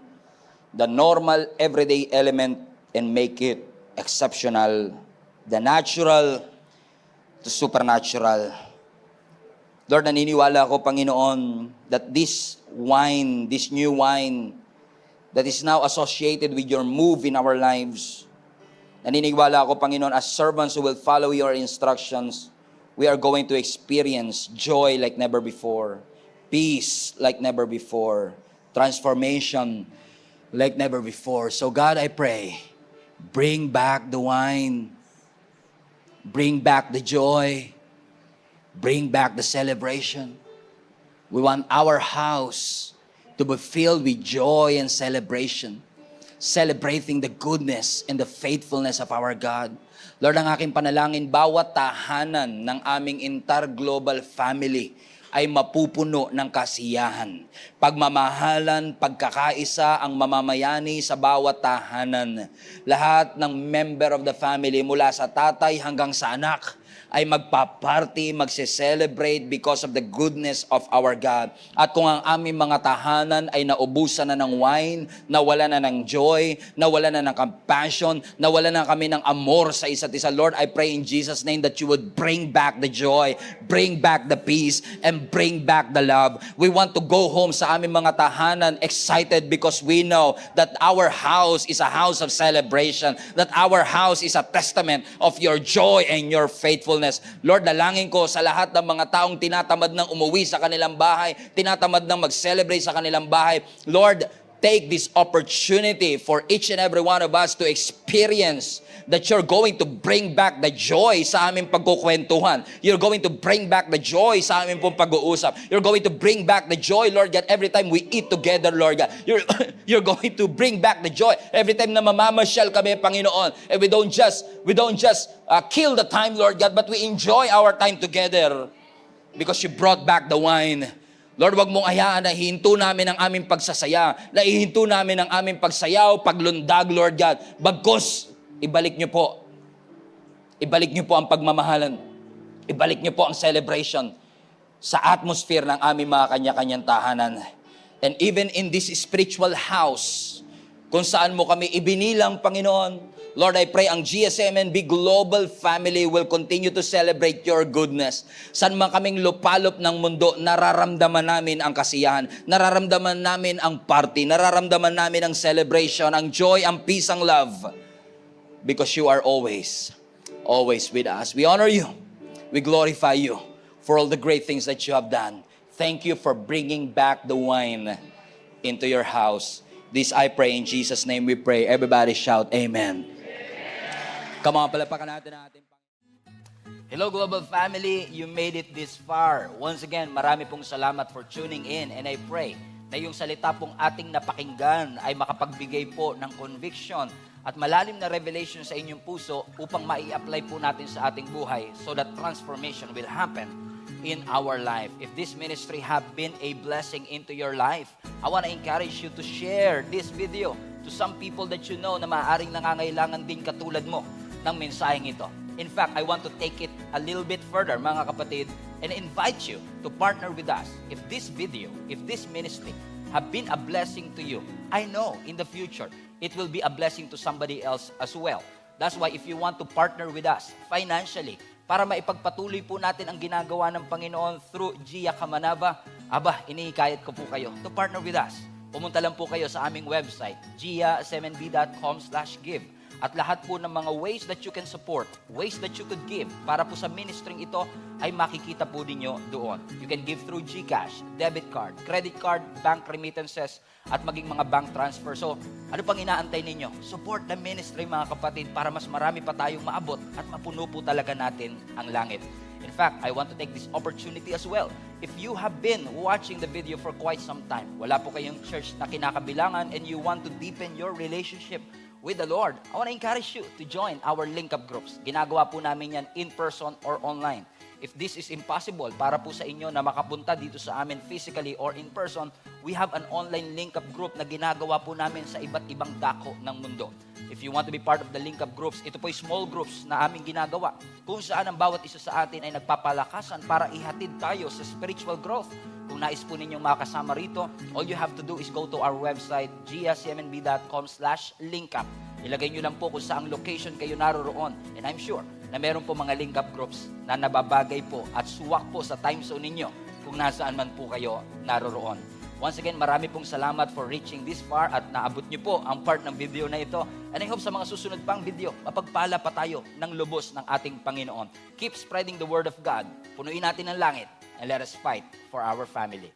the normal, everyday element, and make it exceptional. The natural to supernatural. Lord, naniniwala ako, Panginoon, that this wine, this new wine, that is now associated with your move in our lives, naniniwala ako, Panginoon, as servants who will follow your instructions, we are going to experience joy like never before, peace like never before, transformation like never before. So God, I pray, bring back the wine, bring back the joy, bring back the celebration. We want our house to be filled with joy and celebration, celebrating the goodness and the faithfulness of our God. Lord, ang aking panalangin, bawat tahanan ng aming inter-global family ay mapupuno ng kasiyahan, pagmamahalan, pagkakaisa ang mamamayani sa bawat tahanan. Lahat ng member of the family, mula sa tatay hanggang sa anak, ay magpa-party, magse-celebrate because of the goodness of our God. At kung ang aming mga tahanan ay naubusan na ng wine, nawala na ng joy, nawala na ng compassion, nawala na kami ng amor sa isa't isa, Lord, I pray in Jesus' name that you would bring back the joy, bring back the peace, and bring back the love. We want to go home sa aming mga tahanan excited because we know that our house is a house of celebration, that our house is a testament of your joy and your faithfulness. Lord, dalangin ko sa lahat ng mga taong tinatamad ng umuwi sa kanilang bahay, tinatamad ng mag-celebrate sa kanilang bahay. Lord, take this opportunity for each and every one of us to experience that you're going to bring back the joy sa aming pagkukwentuhan. You're going to bring back the joy sa aming pong pag-uusap. You're going to bring back the joy, Lord God, every time we eat together, Lord God. You're going to bring back the joy every time na mamamasyal kami, Panginoon. And we don't just kill the time, Lord God, but we enjoy our time together because you brought back the wine. Lord, wag mong hayaan na hihinto namin ang aming pagsasaya, na ihinto namin ang aming pagsayaw, paglundag, Lord God. Bagkus, ibalik niyo po. Ibalik niyo po ang pagmamahalan. Ibalik niyo po ang celebration sa atmosphere ng aming mga kanya-kanyang tahanan. And even in this spiritual house, kung saan mo kami ibinilang, Panginoon, Lord, I pray ang GSMNB Global Family will continue to celebrate your goodness. San man kaming lupalop ng mundo, nararamdaman namin ang kasiyahan, nararamdaman namin ang party, nararamdaman namin ang celebration, ang joy, ang peace, ang love. Because you are always with us. We honor you. We glorify you for all the great things that you have done. Thank you for bringing back the wine into your house. This I pray in Jesus' name we pray. Everybody shout, Amen. Come on, palapakan natin ang ating Hello Global Family, you made it this far. Once again, marami pong salamat for tuning in and I pray na yung salita pong ating napakinggan ay makapagbigay po ng conviction at malalim na revelation sa inyong puso upang mai-apply po natin sa ating buhay so that transformation will happen in our life. If this ministry have been a blessing into your life, I want to encourage you to share this video to some people that you know na maaaring nangangailangan din katulad mo ng mensaheng ito. In fact, I want to take it a little bit further, mga kapatid, and invite you to partner with us. If this video, if this ministry have been a blessing to you, I know in the future, it will be a blessing to somebody else as well. That's why if you want to partner with us financially, para maipagpatuloy po natin ang ginagawa ng Panginoon through Gia Kamanava, inihikayat ko po kayo to partner with us. Pumunta lang po kayo sa aming website, giasmnb.com/give. At lahat po ng mga ways that you can support, ways that you could give para po sa ministering ito ay makikita po ninyo doon. You can give through GCash, debit card, credit card, bank remittances, at maging mga bank transfer. So, ano pang inaantay ninyo? Support the ministry mga kapatid para mas marami pa tayong maabot at mapuno po talaga natin ang langit. In fact, I want to take this opportunity as well. If you have been watching the video for quite some time, wala po kayong church na kinakabilangan and you want to deepen your relationship with the Lord, I want to encourage you to join our link-up groups. Ginagawa po namin yan in person or online. If this is impossible para po sa inyo na makapunta dito sa amin physically or in person, we have an online link-up group na ginagawa po namin sa iba't ibang dako ng mundo. If you want to be part of the link-up groups, ito po ay small groups na aming ginagawa kung saan ang bawat isa sa atin ay nagpapalakasan para ihatid tayo sa spiritual growth. Kung nais po ninyong makasama rito, all you have to do is go to our website, gscmnb.com/linkup. Ilagay nyo lang po kung saang location kayo naroroon. And I'm sure na meron po mga link-up groups na nababagay po at suwak po sa time zone ninyo kung nasaan man po kayo naroroon. Once again, marami pong salamat for reaching this far at naabot nyo po ang part ng video na ito. And I hope sa mga susunod pang video, mapagpala pa tayo ng lubos ng ating Panginoon. Keep spreading the word of God. Punuin natin ang langit and let us fight for our family.